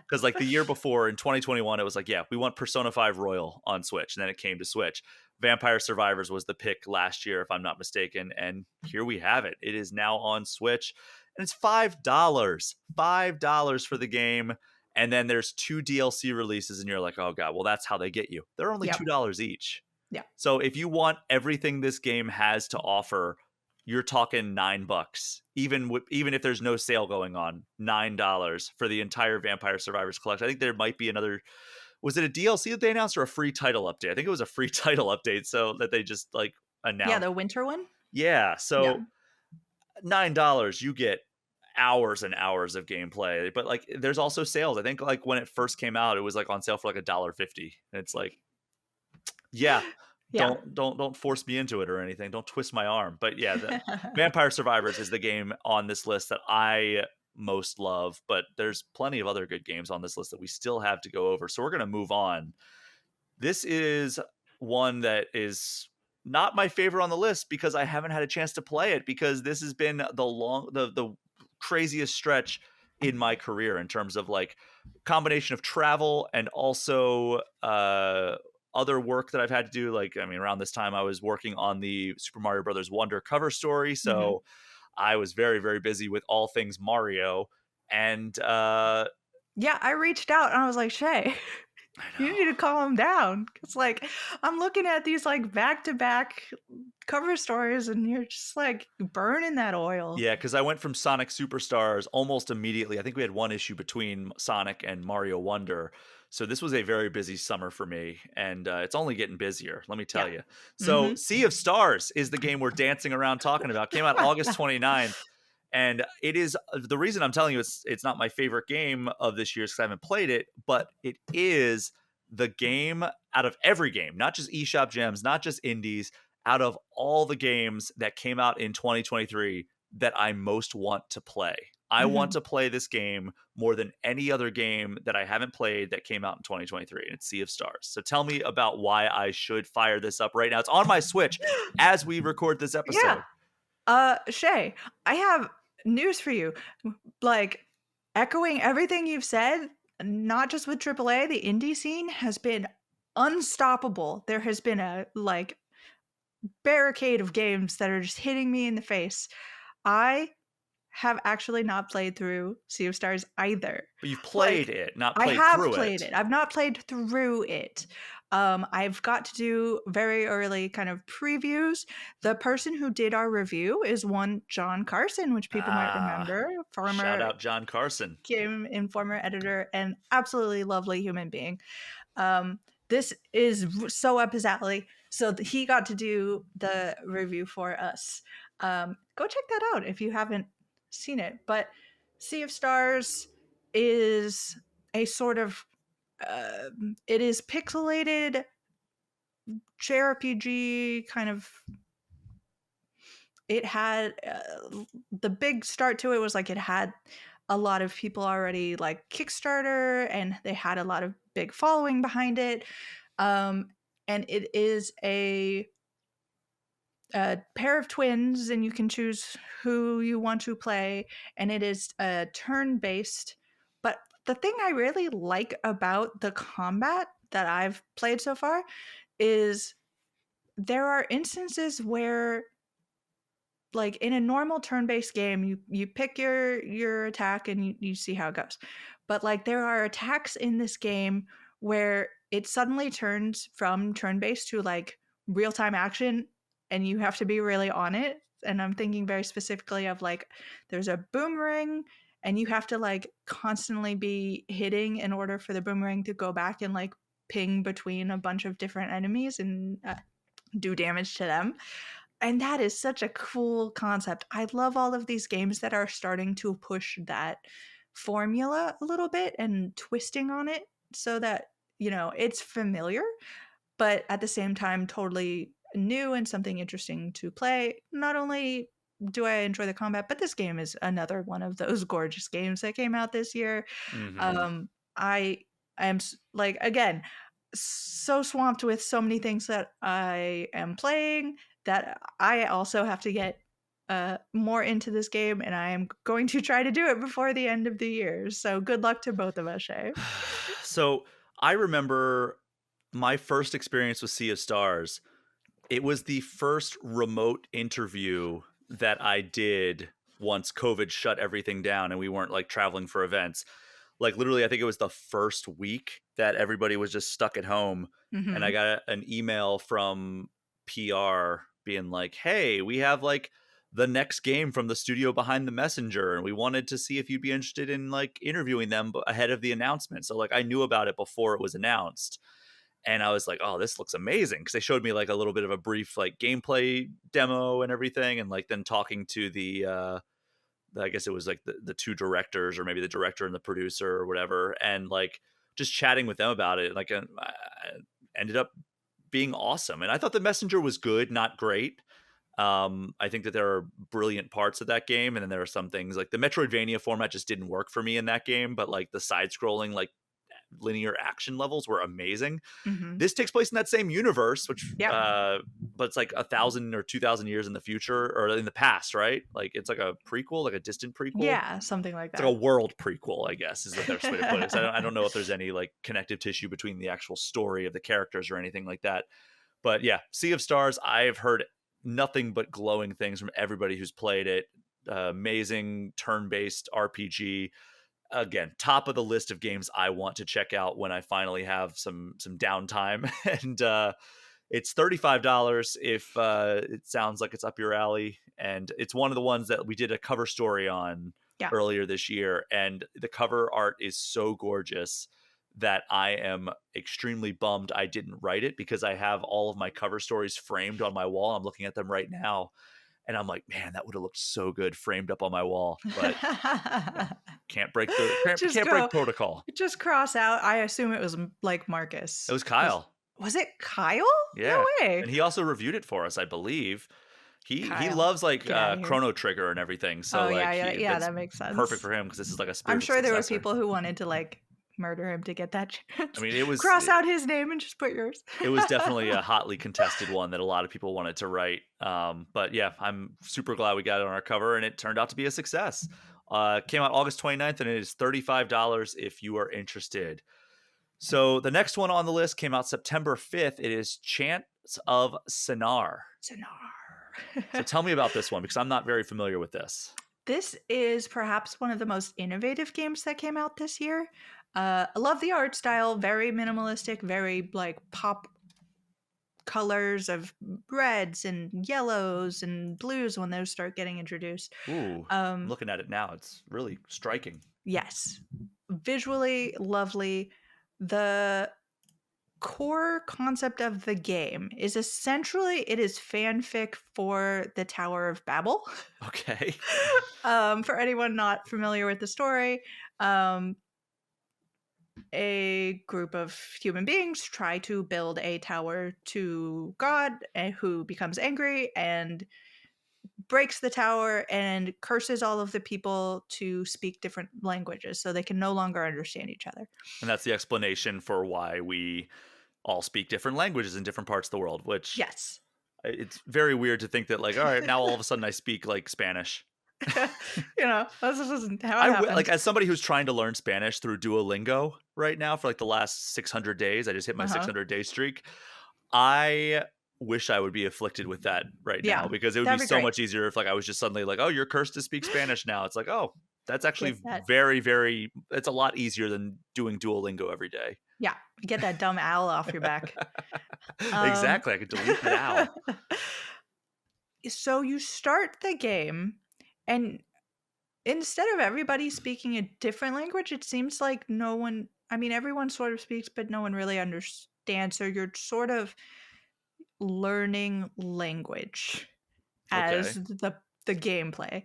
Because like the year before in 2021, it was like, yeah, we want Persona 5 Royal on Switch, and then it came to Switch. Vampire Survivors was the pick last year, if I'm not mistaken, and here we have it. It is now on Switch, and it's $5 for the game. And then there's two DLC releases, and you're like, oh god, well that's how they get you. They're only Yep. $2 each. Yeah. So if you want everything this game has to offer, you're talking $9. Even if there's no sale going on, $9 for the entire Vampire Survivors collection. I think there might be another. Was it a DLC that they announced or a free title update? I think it was a free title update, so that they just like Yeah, announced. the winter one? Yeah, Yeah. so $9 you get hours and hours of gameplay. But like there's also sales. I think like when it first came out, it was like on sale for like $1.50. And it's like, yeah, Yeah. don't force me into it or anything. Don't twist my arm. But yeah, the Vampire Survivors is the game on this list that I most love, but there's plenty of other good games on this list that we still have to go over. So we're going to move on. This is one that is not my favorite on the list because I haven't had a chance to play it, because this has been the craziest stretch in my career in terms of like combination of travel and also other work that I've had to do. Like, I mean, around this time I was working on the Super Mario Brothers Wonder cover story, Mhm. so I was very very busy with all things Mario. And Yeah, I reached out and I was like, "Shay, I you know. need to calm down." Cause like, I'm looking at these, like, back to back cover stories and you're just, like, burning that oil. Yeah, because I went from Sonic Superstars almost immediately. I think we had one issue between Sonic and Mario Wonder. So this was a very busy summer for me, and it's only getting busier, let me tell Yeah. you. So Mhm. Sea of Stars is the game we're dancing around talking about. Came out August 29th, and it is the reason I'm telling you it's not my favorite game of this year because I haven't played it, but it is the game out of every game, not just eShop gems, not just indies, out of all the games that came out in 2023 that I most want to play. I want Mhm. to play this game more than any other game that I haven't played that came out in 2023, and it's Sea of Stars. So tell me about why I should fire this up right now. It's on my Switch as we record this Yeah. episode. Shay, I have news for you. Like, echoing everything you've said, not just with AAA, the indie scene has been unstoppable. There has been a, like, barricade of games that are just hitting me in the face. I have actually not played through Sea of Stars either. But you've played Like, it, not I played have through played it. it. I've not played through it. I've got to do very early kind of previews. The person who did our review is one John Carson, which people might Ah, remember, shout former out John Carson. Game Informer editor and absolutely lovely human being. Um, this is so up his alley. So he got to do the review for us. Go check that out if you haven't seen it. But Sea of Stars is a sort of it is pixelated JRPG kind of. It had the big start to it was like it had a lot of people already like Kickstarter, and they had a lot of big following behind it. Um, and it is a pair of twins, and you can choose who you want to play, and it is turn based. But the thing I really like about the combat that I've played so far is there are instances where, like, in a normal turn-based game, you pick your attack and you see how it goes. But, like, there are attacks in this game where it suddenly turns from turn-based to, like, real-time action, and you have to be really on it, and I'm thinking very specifically of, like, there's a boomerang, and you have to, like, constantly be hitting in order for the boomerang to go back and, like, ping between a bunch of different enemies and, do damage to them. And that is such a cool concept. I love all of these games that are starting to push that formula a little bit and twisting on it so that, it's familiar, but at the same time, totally new and something interesting to play. Not only do I enjoy the combat, but this game is another one of those gorgeous games that came out this year. Mhm. I am like, again, so swamped with so many things that I am playing that I also have to get more into this game, and I am going to try to do it before the end of the year. So good luck to both of us, Shay. So I remember my first experience with Sea of Stars. It was the first remote interview that I did once COVID shut everything down and we weren't like traveling for events. Like literally, I think it was the first week that everybody was just stuck at home. And I Mhm. got an email from PR being like, hey, we have like the next game from the studio behind the messenger. And we wanted to see if you'd be interested in like interviewing them ahead of the announcement. So like I knew about it before it was announced, and I was like, "Oh, this looks amazing!" Because they showed me like a little bit of a brief like gameplay demo and everything, and like then talking to I guess it was like the two directors or maybe the director and the producer or whatever, and like just chatting with them about it. Like, I ended up being awesome, and I thought the messenger was good, not great. I think that there are brilliant parts of that game, and then there are some things like the Metroidvania format just didn't work for me in that game. But like the side scrolling like linear action levels were amazing. Mhm. This takes place in that same universe, which Yep. but it's like 1,000 or 2,000 years in the future or in the past, right? Like it's like a prequel, like a distant prequel. Yeah, something like It's like a that. world prequel, I guess, is the best way to put it. So I don't know if there's any like connective tissue between the actual story of the characters or anything like that. But yeah, Sea of Stars, I've heard nothing but glowing things from everybody who's played it. Amazing turn-based RPG, again, top of the list of games I want to check out when I finally have some downtime. And It's $35 if it sounds like it's up your alley, and it's one of the ones that we did a cover story on Yeah. earlier this year, and the cover art is so gorgeous that I am extremely bummed I didn't write it because I have all of my cover stories framed on my wall. I'm looking at them right now, and I'm like, man, that would have looked so good framed up on my wall. But you know, Just can't go break protocol. just cross out I assume it was, like, It Marcus. was Kyle. Was it Kyle? No Yeah, way. and he also reviewed it for us, I believe. He Kyle, loves, like, get out of here. Chrono Trigger and everything, so, Oh, yeah, like, yeah, he yeah, that's that makes perfect sense. for him because this is, like, a I'm spiritual sure there were successor. people who wanted to, like, murder him to get that I chance. mean, it was Cross out his name and just put yours. it was definitely a hotly contested one that a lot of people wanted to write, but yeah, I'm super glad we got it on our cover, and it turned out to be a success. Came out August 29th, and it is $35 if you are interested. So the next one on the list came out September 5th. It is Chants of Sinar. So Sinar. tell me about this one because I'm not very familiar with this. This is perhaps one of the most innovative games that came out this year. I love the art style, very minimalistic, very like pop colors of reds and yellows and blues when those start getting introduced. Ooh, I'm Um, looking at it now. It's really striking. yes, visually lovely. The core concept of the game is essentially it is fanfic for the Tower of Babel. Okay. For anyone not familiar with the story, um, a group of human beings try to build a tower to God, who becomes angry and breaks the tower and curses all of the people to speak different languages so they can no longer understand each other. And that's the explanation for why we all speak different languages in different parts of the world, which Yes. it's very weird to think that, like, all right, now all of a sudden I speak like Spanish. This isn't how it Like, happens. as somebody who's trying to learn Spanish through Duolingo right now for like the last 600 days, I just hit my Uh-huh. 600-day streak. I wish I would be afflicted with that right now Yeah, because it would be that'd be so great. much easier if like I was just suddenly like, oh, you're cursed to speak Spanish now. It's like, oh, that's Get actually that. very, very, it's a lot easier than doing Duolingo every day. Yeah, get that dumb owl off your back. Um, Exactly. I could delete that owl. so you start the game, and instead of everybody speaking a different language, it seems like no one, I mean, everyone sort of speaks, but no one really understands. So you're sort of learning language as Okay. the gameplay.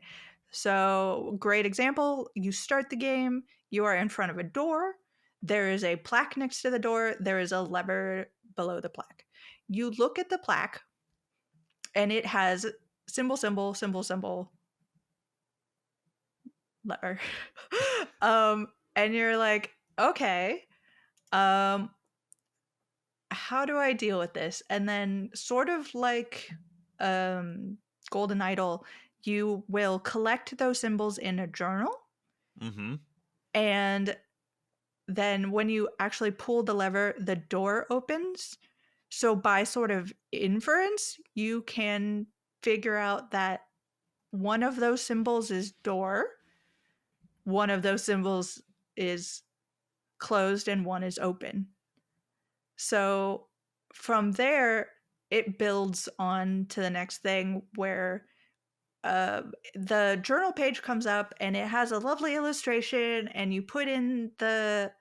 So, great example, you start the game, you are in front of a door, there is a plaque next to the door, there is a lever below the plaque. You look at the plaque and it has symbol, symbol, symbol, symbol, lever. And you're like, okay, um, how do I deal with this? And then, sort of like um, Golden Idol, you will collect those symbols in a journal. Mm-hmm. And then, when you actually pull the lever, the door opens. So, by sort of inference, you can figure out that one of those symbols is door, one of those symbols is closed, and one is open. So from there, it builds on to the next thing where uh, the journal page comes up and it has a lovely illustration, and you put in the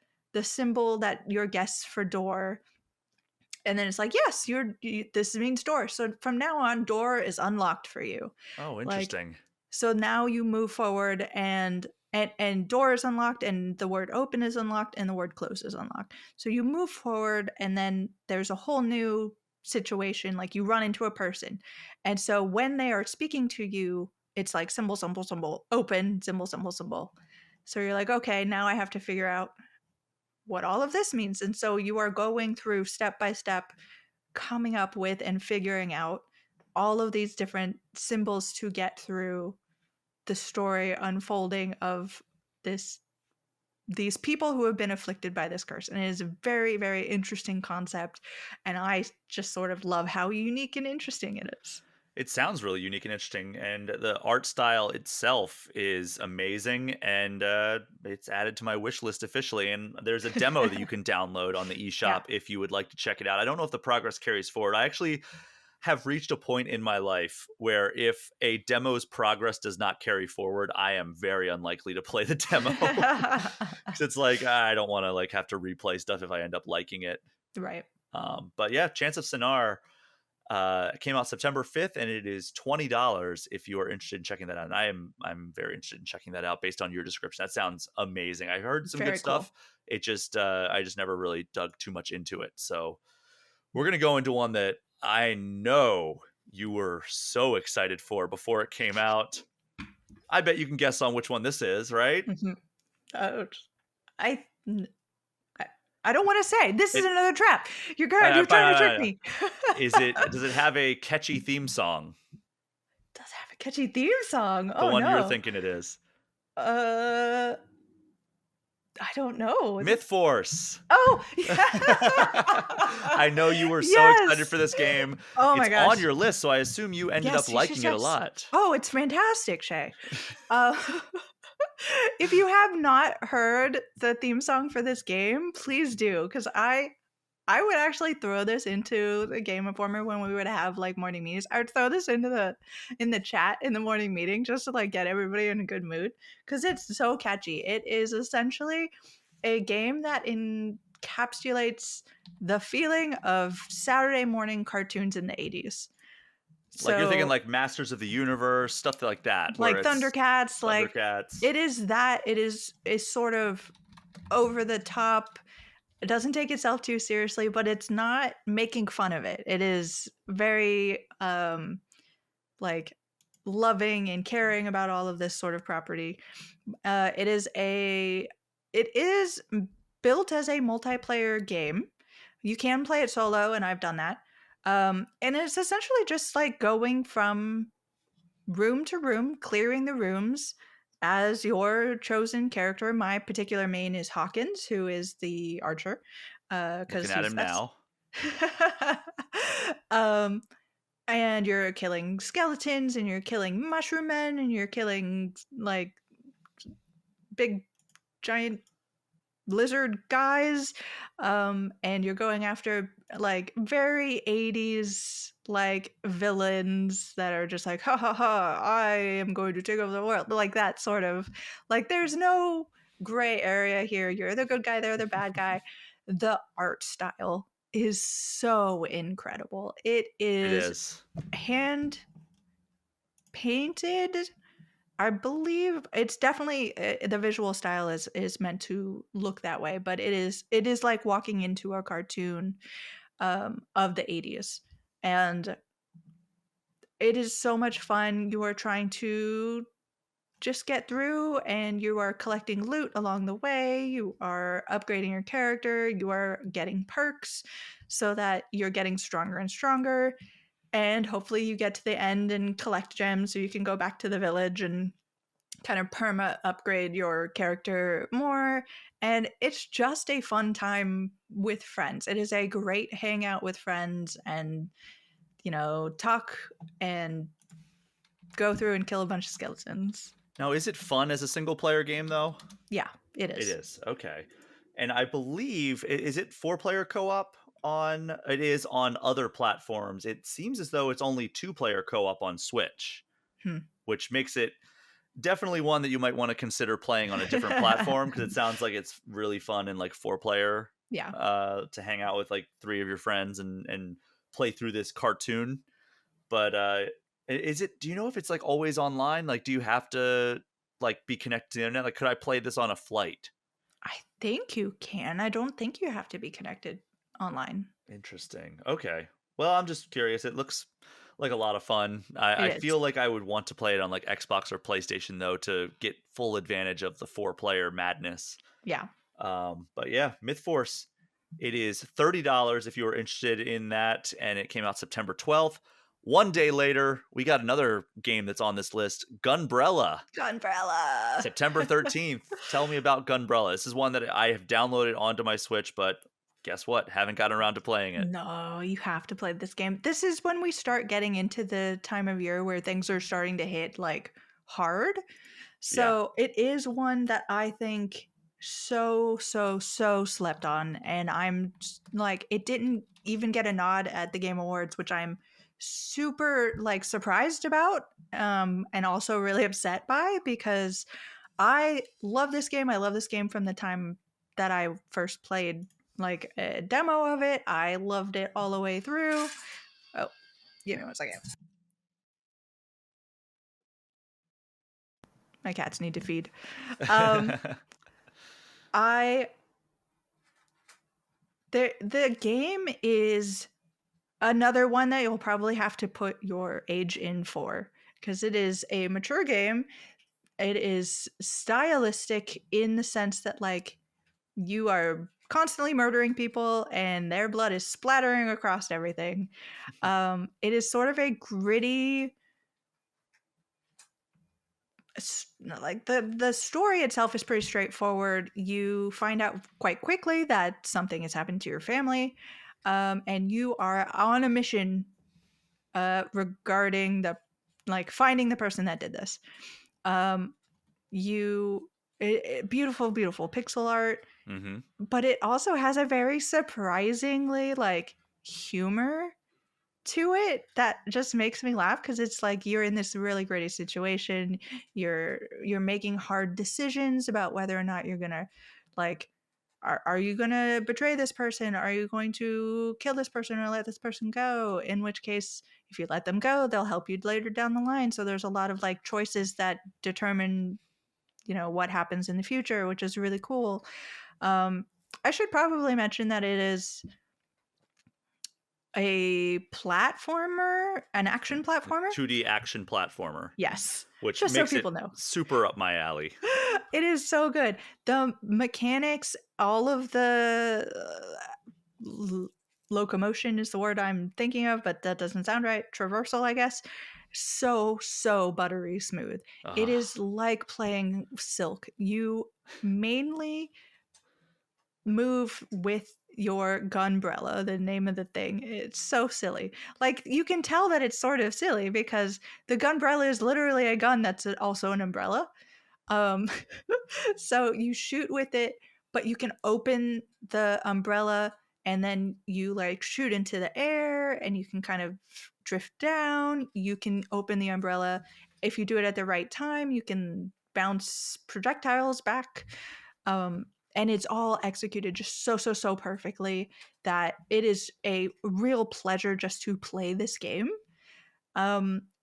symbol that your guess for door, and then it's like, yes, this means door. So from now on, door is unlocked for you. Oh, Like, interesting. so now you move forward, and door is unlocked, and the word open is unlocked, and the word close is unlocked. So you move forward, and then there's a whole new situation. Like, you run into a person, and so when they are speaking to you, it's like symbol, symbol, symbol, open, symbol, symbol, symbol. So you're like, okay, now I have to figure out what all of this means. And so you are going through step by step, coming up with and figuring out all of these different symbols to get through the story unfolding of this these people who have been afflicted by this curse. And it is a very, very interesting concept, and I just sort of love how unique and interesting it is. It sounds really unique and interesting, and the art style itself is amazing, and it's added to my wish list officially. And there's a demo that you can download on the Yeah. eShop if you would like to check it out. I don't know if the progress carries forward. I actually have reached a point in my life where if a demo's progress does not carry forward, I am very unlikely to play the demo because it's like I don't want to like have to replay stuff if I end up liking it. Right. But yeah, Chance of Sinar came out September 5th, and it is $20 if you are interested in checking that out. And I'm very interested in checking that out based on your description. That sounds amazing. I heard some good Very cool. stuff. It just I just never really dug too much into it. So we're gonna go into one that I know you were so excited for before it came out. I bet you can guess on which one this is, right? Mhm. Uh, I n I I don't wanna say. This is It another trap. You're trying to trick no. me. Is it does it have a catchy theme song? Does have a catchy theme song. The Oh, one you're no. thinking it is. Uh, I don't know. Is it Myth Force. Oh, I know you were so excited yes. for this game. Oh my It's on gosh. your list, so I assume you ended up Yes, yes, yes, liking it a yes. lot. Oh, it's fantastic, Shay. Uh, if you have not heard the theme song for this game, please do, because I would actually throw this into the Game Informer when we would have like morning meetings. I would throw this into the in the chat in the morning meeting just to like get everybody in a good mood because it's so catchy. It is essentially a game that encapsulates the feeling of Saturday morning cartoons in the 80s. Like you're thinking So like Masters of the Universe, stuff like that, where like it's Thundercats, like Thundercats. it is that it is sort of over the top. It doesn't take itself too seriously, but it's not making fun of it. It is very like loving and caring about all of this sort of property. It is built as a multiplayer game. You can play it solo, and I've done that. And it's essentially just like going from room to room, clearing the rooms as your chosen character. My particular main is Hawkins, who is the archer, Looking because at he's him the best. now. um, and you're killing skeletons, and you're killing mushroom men, and you're killing like big giant lizard guys, and you're going after like very 80s like villains that are just like ha ha ha, I am going to take over the world, like that sort of, like there's no gray area here. You're the good guy, they're the bad guy. The art style is so incredible. It It is is. hand painted. I believe it's definitely the visual style is meant to look that way, but it is like walking into a cartoon of the 80s. And it is so much fun. You are trying to just get through, and you are collecting loot along the way. You are upgrading your character, you are getting perks so that you're getting stronger and stronger. And hopefully you get to the end and collect gems so you can go back to the village and kind of perma upgrade your character more. And it's just a fun time with friends. It is a great hangout with friends and, talk and go through and kill a bunch of skeletons. Now, is it fun as a single player game though? Yeah, it It is. is. Okay. And I believe is it four-player co-op on it is on other platforms. It seems as though it's only two-player co-op on Switch, Hmm. which makes it definitely one that you might want to consider playing on a different platform because it sounds like it's really fun and like four-player Yeah. to hang out with like three of your friends and play through this cartoon. But is it do you know if it's like always online? Like do you have to like be connected to the internet? Like could I play this on a flight? I think you can. I don't think you have to be connected online. Interesting. Okay. Well, I'm just curious. It looks like a lot of fun. It I is. feel like I would want to play it on like Xbox or PlayStation though to get full advantage of the four-player madness. Yeah. But yeah, Myth Force. It is $30 if you are interested in that, and it came out September 12th. One day later, we got another game that's on this list, Gunbrella. Gunbrella. September 13th. Tell me about Gunbrella. This is one that I have downloaded onto my Switch, but Guess what? Haven't gotten around to playing it. No, you have to play this game. This is when we start getting into the time of year where things are starting to hit like hard. Yeah. So it is one that I think so slept on. And like, it didn't even get a nod at the Game Awards, which I'm super like surprised about, and also really upset by, because I love this game. I love this game from the time that I first played like a demo of it. I loved it all the way through. Oh, give me 1 second. My cats need to feed. Um, I the game is another one that you'll probably have to put your age in for, because it is a mature game. It is stylistic in the sense that like you are constantly murdering people and their blood is splattering across everything. It is sort of a gritty, like the story itself is pretty straightforward. You find out quite quickly that something has happened to your family, and you are on a mission regarding the like finding the person that did this. Um, you beautiful, beautiful pixel art, Hmm. but it also has a very surprisingly like humor to it that just makes me laugh, because it's like you're in this really gritty situation. You're making hard decisions about whether or not you're gonna like are you gonna betray this person? Are you going to kill this person or let this person go? In which case, if you let them go, they'll help you later down the line. So there's a lot of like choices that determine, what happens in the future, which is really cool. um I should probably mention that it is a platformer, an action It's platformer. a 2D action platformer, Yes, which just so makes it people know. super up my alley. It is so good. The mechanics, all of the locomotion is the word I'm thinking of, but that doesn't sound right. Traversal, I guess. So buttery smooth. It Ugh. is like playing Silk. You mainly move with your gunbrella, the name of the thing. It's so silly. Like, you can tell that it's sort of silly because the gunbrella is literally a gun that's also an umbrella. Um, so you shoot with it, but you can open the umbrella and then you like shoot into the air and you can kind of drift down. You can open the umbrella. If you do it at the right time, you can bounce projectiles back. Um, and it's all executed just so perfectly that it is a real pleasure just to play this game.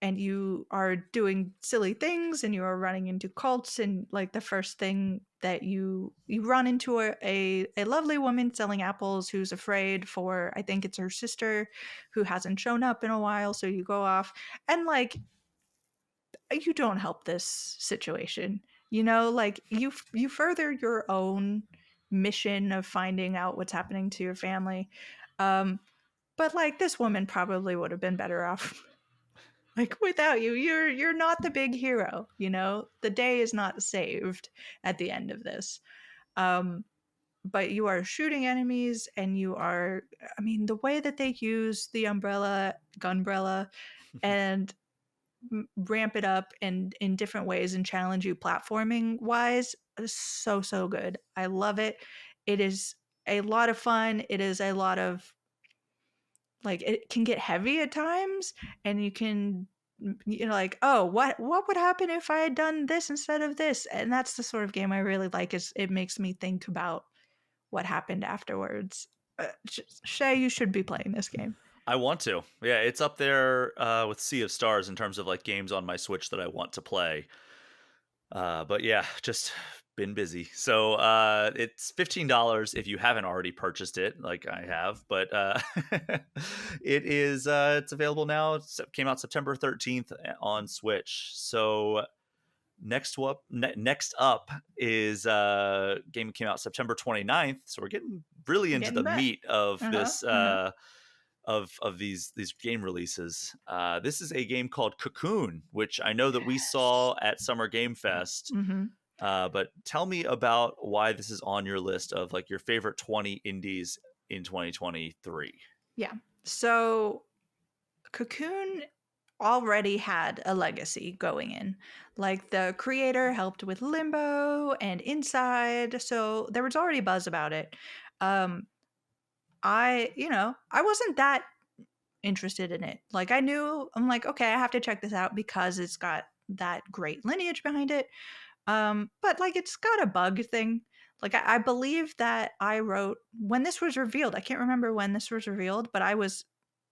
And you are doing silly things and you are running into cults, and like the first thing that you run into a lovely woman selling apples who's afraid for, I think it's her sister, who hasn't shown up in a while. So you go off and like you don't help this situation, like you further your own mission of finding out what's happening to your family. um but like this woman probably would have been better off like without you. You're not the big hero. The day is not saved at the end of this. um but you are shooting enemies and you are, I mean, the way that they use the gunbrella and ramp it up and in different ways and challenge you platforming wise is so good. I love it. It is a lot of fun. It is a lot of like, it can get heavy at times, and you can, like, oh, what would happen if I had done this instead of this? And that's the sort of game I really like, is it makes me think about what happened afterwards. Shay, you should be playing this game. I want to. Yeah, it's up there with Sea of Stars in terms of like games on my Switch that I want to play. But yeah, just been busy. So it's $15 if you haven't already purchased it, like I have. But it's available now. It came out September 13th on Switch. So next up is game that came out September 29th. So we're getting really into Getting the back. meat of Uh-huh. this Uh-huh. of these game releases. This is a game called Cocoon, which I know that we Yes. saw at Summer Game Fest. Mm-hmm. But tell me about why this is on your list of like your favorite 20 indies in 2023. Yeah. So Cocoon already had a legacy going in. Like the creator helped with Limbo and Inside, so there was already buzz about it. Um I wasn't that interested in it. Like I'm like, okay, I have to check this out because it's got that great lineage behind it. But like it's got a bug thing. Like I believe that I wrote when this was revealed. I can't remember when this was revealed, but I was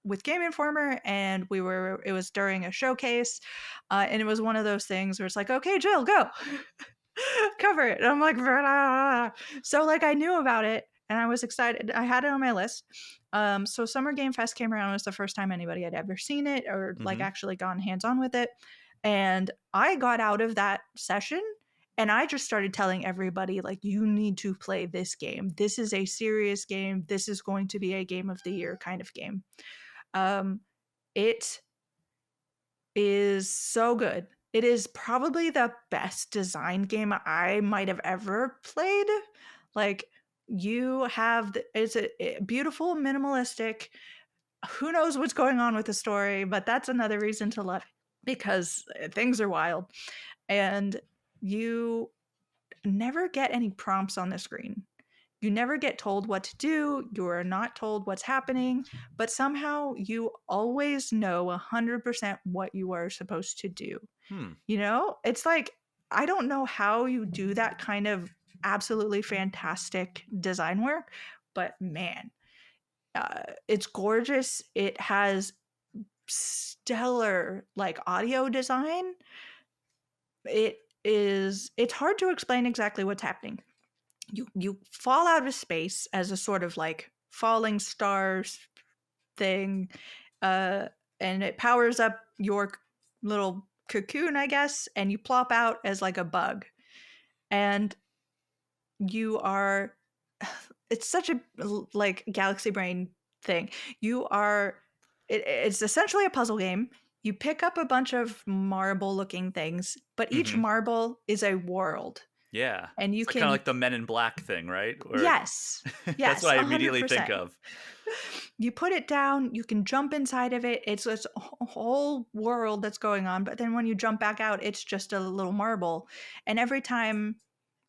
with Game Informer and it was during a showcase, and it was one of those things where it's like, okay, Jill, go. Cover it. And I'm like, "Blah." So like I knew about it and I was excited. I had it on my list. So Summer Game Fest came around. It was the first time anybody had ever seen it or like Hmm. actually gone hands on with it. And I got out of that session and I just started telling everybody, like, you need to play this game. This is a serious game. This is going to be a game of the year kind of game. Um, it is so good. It is probably the best designed game I might have ever played. Like, it's a beautiful, minimalistic. Who knows what's going on with the story, but that's another reason to love it because things are wild. And you never get any prompts on the screen. You never get told what to do. You are not told what's happening, but somehow you always know 100% what you are supposed to do. Hmm. It's like, I don't know how you do that kind of absolutely fantastic design work, but man, it's gorgeous. It has stellar like audio design. It's hard to explain exactly what's happening. You fall out of space as a sort of like falling stars thing, uh, and it powers up your little cocoon, I guess, and you plop out as like a bug. And you are it's such a like galaxy brain thing. It's essentially a puzzle game. You pick up a bunch of marble looking things, but each Hmm. marble is a world. Yeah. And you It's like kind of can like the Men in Black thing, right? Where Yes. that's Yes, what I immediately think 100%. of. You put it down, you can jump inside of it. It's this whole world that's going on, but then when you jump back out, it's just a little marble. And every time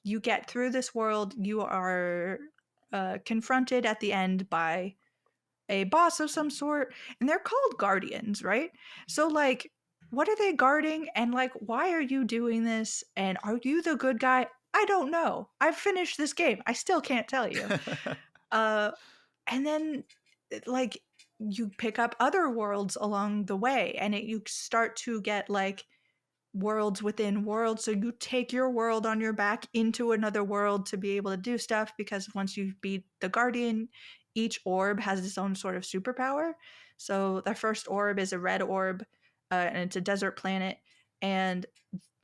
you get through this world, you are confronted at the end by a boss of some sort, and they're called guardians, right? So, like, what are they guarding? And, like, why are you doing this? And are you the good guy? I don't know. I've finished this game. I still can't tell you. Uh, and then, like, you pick up other worlds along the way, and you start to get, like, worlds within worlds. So you take your world on your back into another world to be able to do stuff because once you beat the Guardian, each orb has its own sort of superpower. So the first orb is a red orb, and it's a desert planet. And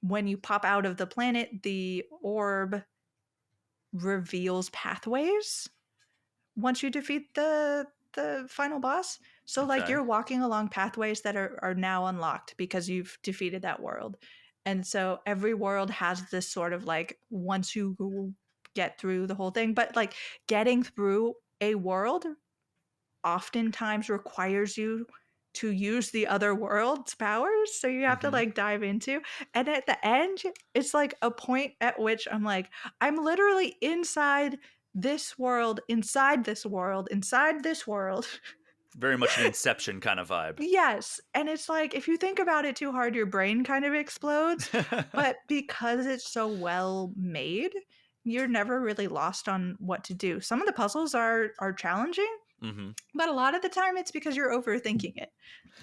when you pop out of the planet, the orb reveals pathways once you defeat the final boss. So like Okay. you're walking along pathways that are now unlocked because you've defeated that world. And so every world has this sort of like once you get through the whole thing, but like getting through a world oftentimes requires you to use the other world's powers. So you have to Hmm. like dive into. And at the end, it's like a point at which I'm like, I'm literally inside this world, inside this world. Very much an Inception kind of vibe. Yes. And it's like, if you think about it too hard, your brain kind of explodes. But because it's so well made, you're never really lost on what to do. Some of the puzzles are challenging, Hmm. but a lot of the time it's because you're overthinking it.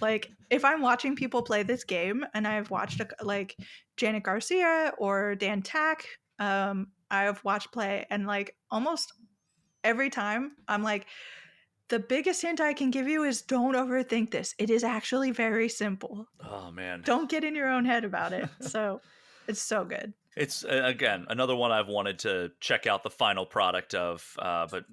Like if I'm watching people play this game and I've watched like Janet Garcia or Dan Tack, I've watched play and like almost every time I'm like, the biggest hint I can give you is don't overthink this. It is actually very simple. Oh man. Don't get in your own head about it. So it's so good. It's again another one I've wanted to check out the final product of, but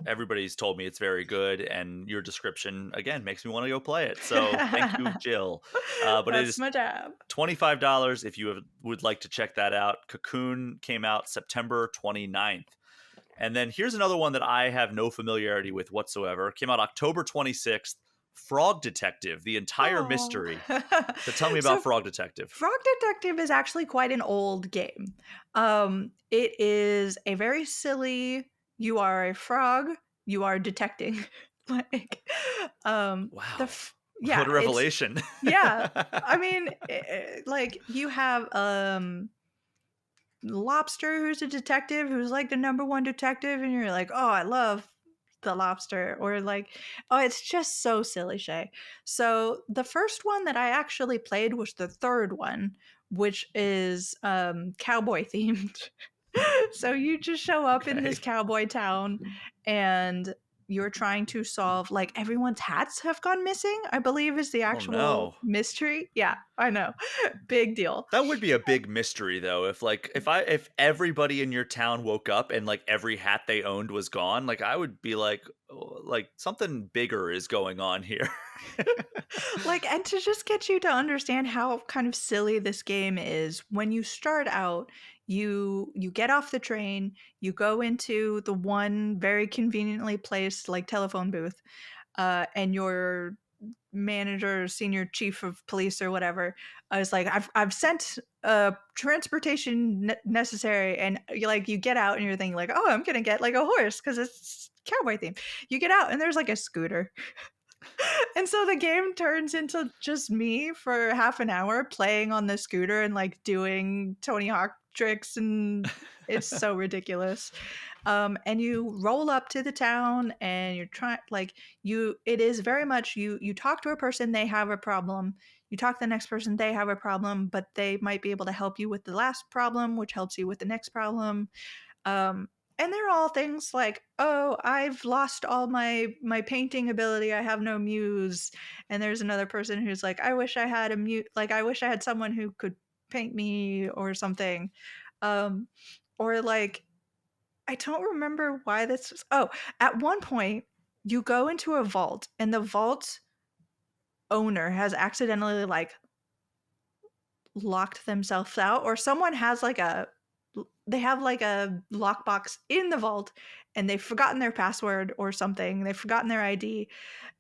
everybody's told me it's very good, and your description again makes me want to go play it. So thank you, Jill. But it That's is my job. $25 if you would like to check that out. Cocoon came out September 29th. And then here's another one that I have no familiarity with whatsoever. Came out October 26th. Frog Detective, the entire Oh. mystery. So tell me about So Frog Detective. Frog Detective is actually quite an old game. It is a very silly, you are a frog, you are detecting. Like, the Wow. yeah, What a it's revelation. yeah. I mean, like you have Lobster who's a detective who's like the number one detective, and you're like, oh, I love the lobster, or like, oh, it's just so silly, Shay. So the first one that I actually played was the third one, which is cowboy themed. So you just show up in this Okay. cowboy town, and you're trying to solve, like, everyone's hats have gone missing, I believe, is the Oh actual no. mystery. Yeah, I know. Big deal. That would be a big mystery though. If everybody in your town woke up and like every hat they owned was gone, like I would be like, "Oh, like something bigger is going on here." Like, and to just get you to understand how kind of silly this game is, when you start out, you get off the train, you go into the one very conveniently placed like telephone booth, and your manager, senior chief of police or whatever, I was like, I've sent transportation necessary, and you get out and you're thinking like, oh, I'm gonna get like a horse because it's cowboy theme. You get out and there's like a scooter. And so the game turns into just me for half an hour playing on the scooter and like doing Tony Hawk tricks, and it's so ridiculous. And you roll up to the town and you're trying, like, it is very much you talk to a person, they have a problem. You talk to the next person, they have a problem, but they might be able to help you with the last problem, which helps you with the next problem. And they're all things like, "Oh, I've lost all my painting ability. I have no muse." And there's another person who's like, "I wish I had a like I wish I had someone who could paint me or something." Um, or like I don't remember why this was. Oh, at one point you go into a vault and the vault owner has accidentally like locked themselves out, or someone has like they have like a lockbox in the vault and they've forgotten their password or something. They've forgotten their ID,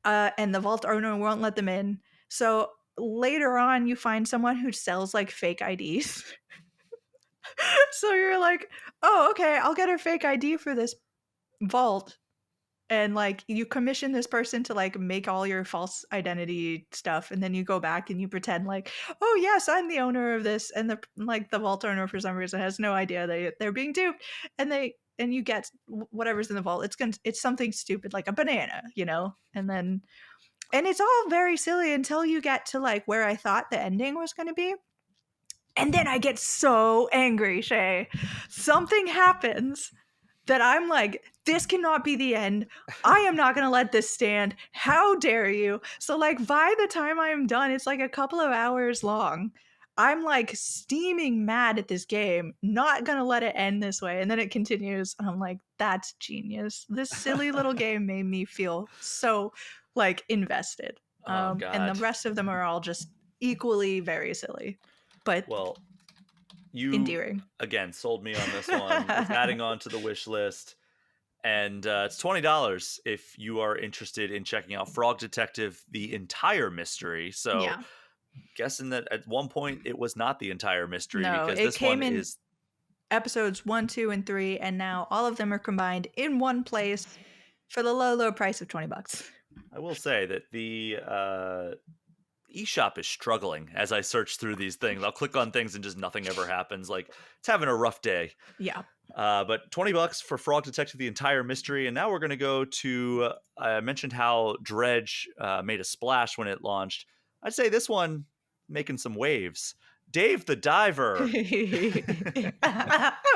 and the vault owner won't let them in. So later on, you find someone who sells like fake IDs. So you're like, oh, okay, I'll get a fake ID for this vault, and like you commission this person to like make all your false identity stuff, and then you go back and you pretend like, oh yes, I'm the owner of this, and the vault owner for some reason has no idea they're being duped, and you get whatever's in the vault. It's something stupid like a banana, and it's all very silly until you get to like where I thought the ending was going to be. And then I get so angry, Shay. Something happens that I'm like, this cannot be the end. I am not going to let this stand. How dare you? So, like, by the time I'm done, it's like a couple of hours long. I'm like steaming mad at this game, not going to let it end this way. And then it continues. And I'm like, that's genius. This silly little game made me feel so like invested. Oh And the god. rest of them are all just equally very silly, but Well, you endearing. again sold me on this one. It's adding on to the wish list. And it's $20 if you are interested in checking out Frog Detective, the entire mystery. So, Yeah. guessing that at one point it was not the entire mystery No, because it this one came in is. episodes 1, 2, and 3, and now all of them are combined in one place for the low, low price of 20 bucks. I will say that the eShop is struggling as I search through these things. I'll click on things and just nothing ever happens. Like it's having a rough day. Yeah. But $20 for Frog Detective, the entire mystery. And now we're going to go to. I mentioned how Dredge made a splash when it launched. I'd say this one making some waves. Dave the Diver.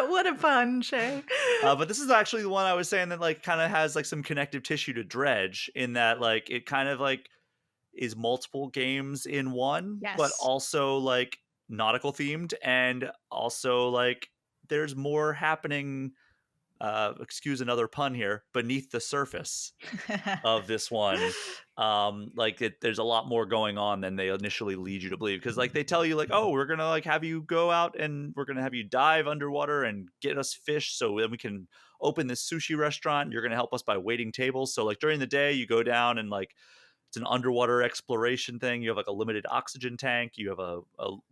What a fun, Shay. But this is actually the one I was saying that like kind of has like some connective tissue to Dredge in that like it kind of like is multiple games in one, but Yes. also like nautical themed and also like there's more happening, excuse another pun here, beneath the surface of this one. There's a lot more going on than they initially lead you to believe, because like they tell you like, oh, we're gonna like have you go out and we're gonna have you dive underwater and get us fish so then we can open this sushi restaurant. You're going to help us by waiting tables. So like during the day, you go down and like it's an underwater exploration thing. You have like a limited oxygen tank. You have a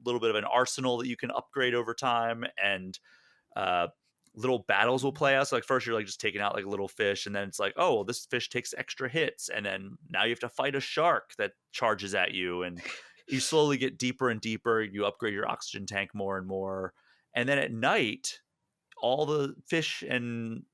little bit of an arsenal that you can upgrade over time, and uh, little battles will play out. So like first you're like just taking out like little fish, and then it's like, oh, well, this fish takes extra hits, and then now you have to fight a shark that charges at you, and you slowly get deeper and deeper. You upgrade your oxygen tank more and more, and then at night all the fish and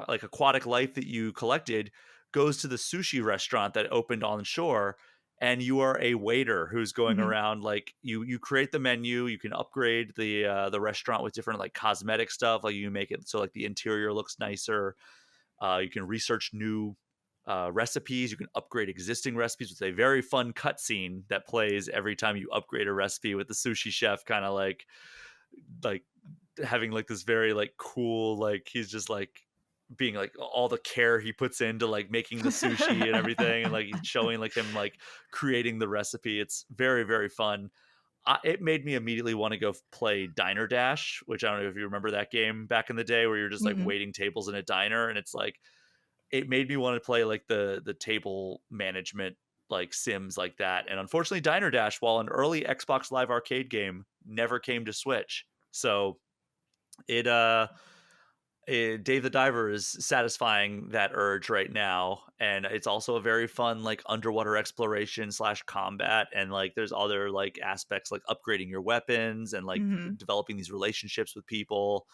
like aquatic life that you collected goes to the sushi restaurant that opened on shore, and you are a waiter who's going Mhm. around like you create the menu. You can upgrade the restaurant with different like cosmetic stuff, like you make it so like the interior looks nicer. You can research new recipes. You can upgrade existing recipes with a very fun cutscene that plays every time you upgrade a recipe, with the sushi chef kind of like having like this very like cool, like he's just like being like all the care he puts into like making the sushi and everything, and like he's showing like him like creating the recipe. It's very very fun. It made me immediately want to go play Diner Dash, which I don't know if you remember that game back in the day where you're just like Mhm. waiting tables in a diner, and it's like it made me want to play like the table management like sims like that. And unfortunately Diner Dash, while an early Xbox Live Arcade game, never came to Switch. So it Dave the Diver is satisfying that urge right now, and it's also a very fun like underwater exploration slash combat, and like there's other like aspects like upgrading your weapons and like Mhm. developing these relationships with people.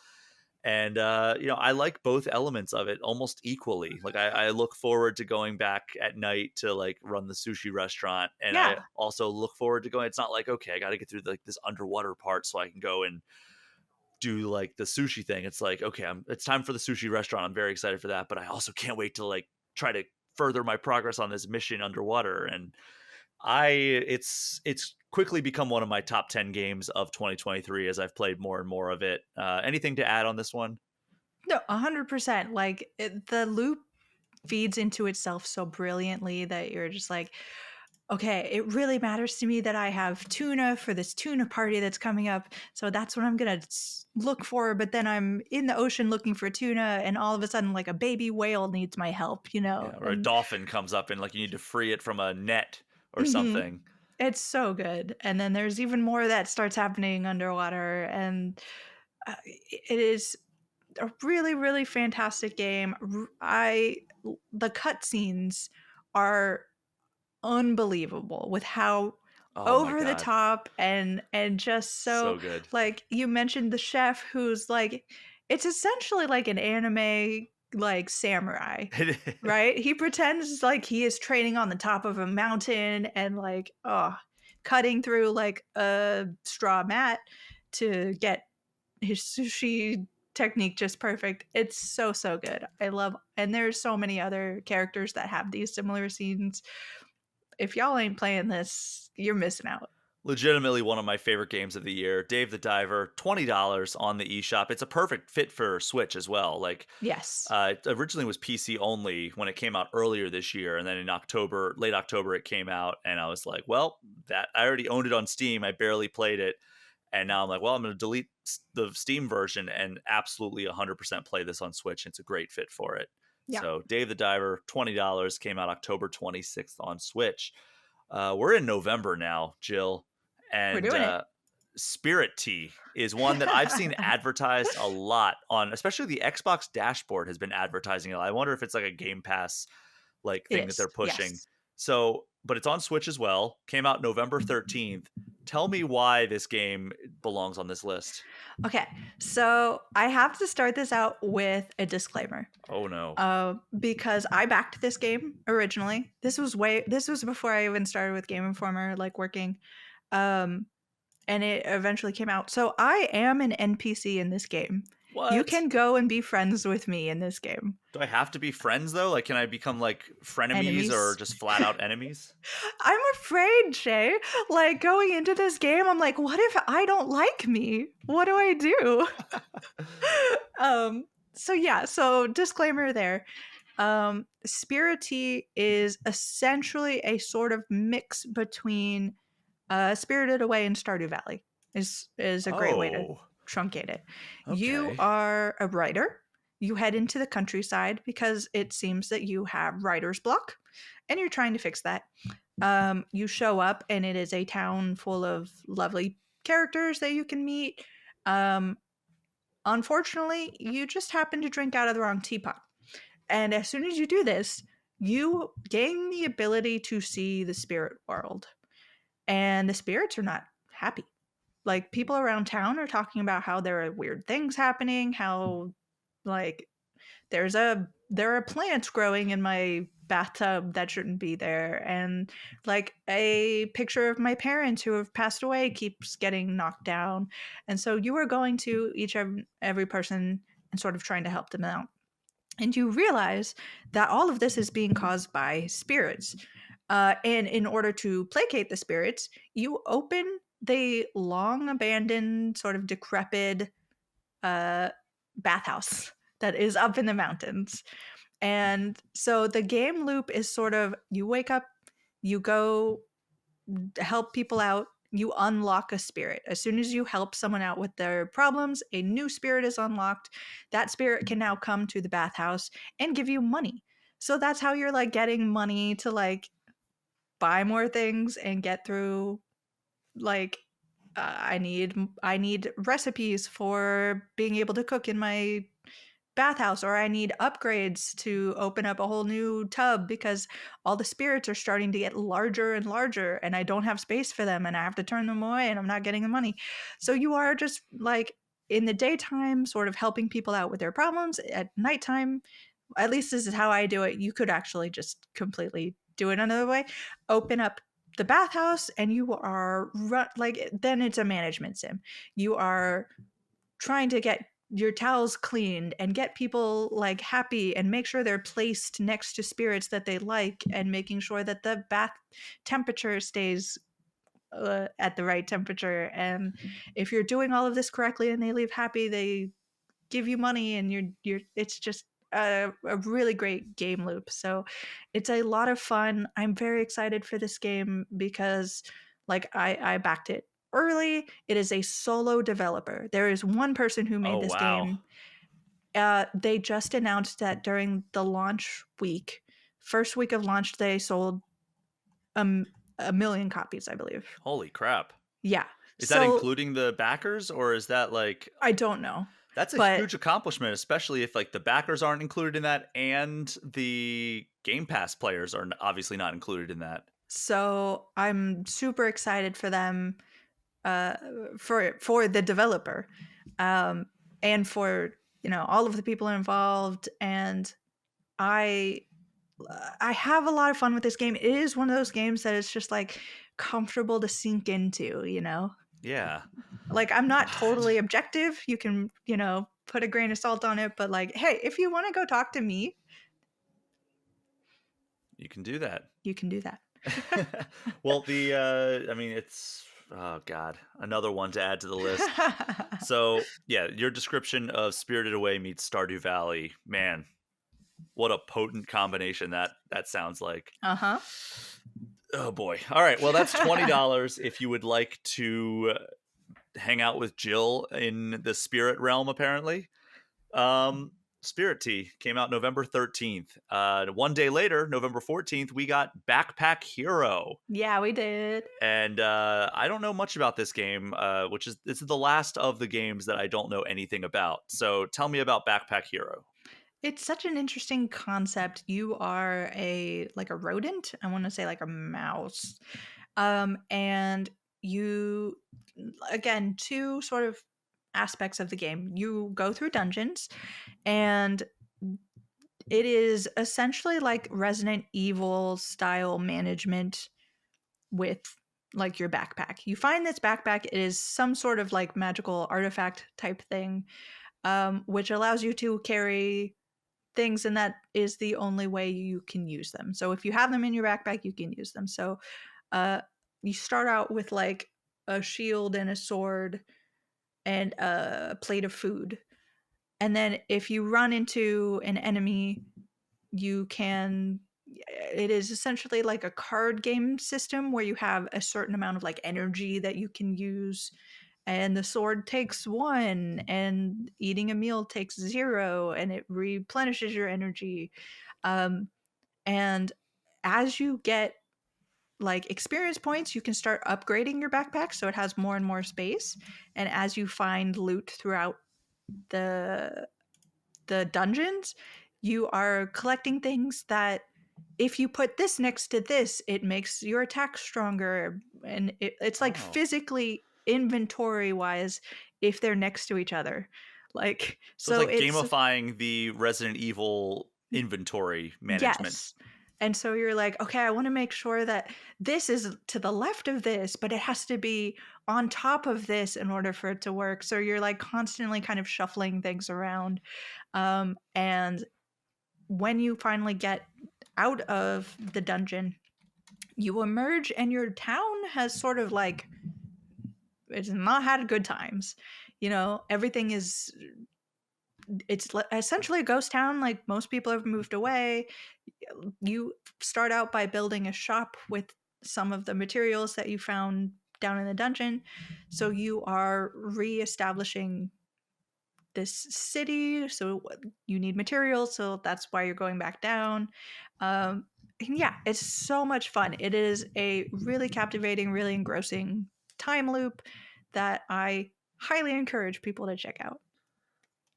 And I like both elements of it almost equally. Like I look forward to going back at night to like run the sushi restaurant, and I Yeah. also look forward to going. It's not like, okay, I got to get through like this underwater part so I can go and do like the sushi thing. It's like, okay, it's time for the sushi restaurant. I'm very excited for that, but I also can't wait to like try to further my progress on this mission underwater. And it's quickly become one of my top 10 games of 2023 as I've played more and more of it. Anything to add on this one? No, 100%. Like, the loop feeds into itself so brilliantly that you're just like, okay, it really matters to me that I have tuna for this tuna party that's coming up. So that's what I'm going to look for. But then I'm in the ocean looking for tuna, and all of a sudden, like a baby whale needs my help, you know? Yeah, or a And dolphin comes up and like you need to free it from a net or mhm, something. it's so good. And then there's even more that starts happening underwater. And it is a really, really fantastic game. The cutscenes are unbelievable with how Oh my over the god, top and just so, so good. like, you mentioned the chef who's like, it's essentially like an anime like samurai, right? He pretends like he is training on the top of a mountain and like, oh, cutting through like a straw mat to get his sushi technique just perfect. It's so, so good. I love, and there's so many other characters that have these similar scenes. If y'all ain't playing this, you're missing out. Legitimately one of my favorite games of the year. Dave the Diver, $20 on the eShop. It's a perfect fit for Switch as well. Like Yes. it originally was PC only when it came out earlier this year, and then in October, late October, it came out, and I was like, well, that I already owned it on Steam. I barely played it, and now I'm like, well, I'm going to delete the Steam version and absolutely 100% play this on Switch. It's a great fit for it. Yeah. So, Dave the Diver, $20, came out October 26th on Switch. We're in November now, Jill, We're and doing it. Spirit Tea is one that I've seen advertised a lot on, especially the Xbox dashboard has been advertising it. I wonder if it's like a Game Pass like It thing that they're is. pushing. Yes. So, but it's on Switch as well. Came out November 13th. Tell me why this game belongs on this list. Okay. So I have to start this out with a disclaimer. Oh no. Because I backed this game originally. This was before I even started with Game Informer, like working. Um, and it eventually came out. So I am an NPC in this game. You What? can go and be friends with me in this game. Do I have to be friends though? Like can I become like frenemies or Enemies. just flat out enemies? I'm afraid, Shay. Like, going into this game, I'm like, what if I don't like me? What do I do? So yeah, so disclaimer there. Spirity is essentially a sort of mix between Spirited Away and Stardew Valley. Is a great way to Oh, truncate it. You okay. are a writer. you head into the countryside because it seems that you have writer's block and you're trying to fix that. You show up and it is a town full of lovely characters that you can meet. Um, Unfortunately, you just happen to drink out of the wrong teapot. And as soon as you do this, you gain the ability to see the spirit world. And the spirits are not happy. Like people around town are talking about how there are weird things happening, how like there are plants growing in my bathtub that shouldn't be there, and like a picture of my parents who have passed away keeps getting knocked down. And so you are going to each of every person and sort of trying to help them out. And you realize that all of this is being caused by spirits. And in order to placate the spirits, you open the long abandoned, sort of decrepit uh, bathhouse that is up in the mountains. And so the game loop is sort of you wake up, you go help people out, you unlock a spirit. As soon as you help someone out with their problems, a new spirit is unlocked. That spirit can now come to the bathhouse and give you money. So that's how you're like getting money to like buy more things and get through like I need recipes for being able to cook in my bathhouse, or I need upgrades to open up a whole new tub because all the spirits are starting to get larger and larger and I don't have space for them and I have to turn them away and I'm not getting the money. So you are just like in the daytime sort of helping people out with their problems. At nighttime, at least this is how I do it. You could actually just completely do it another way. Open up the bathhouse and you are like then it's a management sim. You are trying to get your towels cleaned and get people like happy and make sure they're placed next to spirits that they like and making sure that the bath temperature stays at the right temperature. And if you're doing all of this correctly and they leave happy, they give you money and you're it's just a really great game loop. So it's a lot of fun. I'm very excited for this game because like I backed it early. It is a solo developer. There is one person who made Oh, this wow. game. They just announced that during the launch week, first week of launch, they sold um, a million copies, I believe. Holy crap. Yeah. Is that So including the backers, or is that like I don't know, that's a but huge accomplishment, especially if like the backers aren't included in that and the Game Pass players are obviously not included in that. so I'm super excited for them, uh, for the developer, um, and for all of the people involved. And I I have a lot of fun with this game. It is one of those games that is just like comfortable to sink into. Yeah. Like I'm not totally objective. You can put a grain of salt on it, but like, hey, if you want to go talk to me, You can do that. you can do that. Well, I mean, it's oh god, another one to add to the list. So, yeah, your description of Spirited Away meets Stardew Valley, man, what a potent combination that sounds like. Uh-huh. Oh boy. All right, well, that's $20 if you would like to hang out with Jill in the spirit realm apparently. Um, Spirit Tea came out November 13th. One day later, November 14th, we got Backpack Hero. Yeah, we did. And I don't know much about this game, which is this is the last of the games that I don't know anything about. So tell me about Backpack Hero. It's such an interesting concept. You are a rodent. I want to say like a mouse. And you again, two sort of aspects of the game. You go through dungeons and it is essentially like Resident Evil style management with like your backpack. You find this backpack, it is some sort of like magical artifact type thing, which allows you to carry things, and that is the only way you can use them. So if you have them in your backpack, you can use them. So uh, you start out with like a shield and a sword and a plate of food. And then if you run into an enemy, you can it is essentially like a card game system where you have a certain amount of like energy that you can use, and the sword takes 1, and eating a meal takes 0, and it replenishes your energy. Um, and as you get like experience points, you can start upgrading your backpack so it has more and more space. And as you find loot throughout the dungeons, you are collecting things that if you put this next to this, it makes your attack stronger. And it's like Oh. physically inventory wise if they're next to each other. Like, So it's so like it's gamifying the Resident Evil inventory management. yes. And so you're like, okay, I want to make sure that this is to the left of this, but it has to be on top of this in order for it to work. So you're like constantly kind of shuffling things around. And when you finally get out of the dungeon, you emerge and your town has sort of like it's not had good times. You know, everything is essentially a ghost town. Like most people have moved away. You start out by building a shop with some of the materials that you found down in the dungeon. So you are re-establishing this city. So you need materials. So that's why you're going back down. And yeah, it's so much fun. It is a really captivating, really engrossing time loop that I highly encourage people to check out.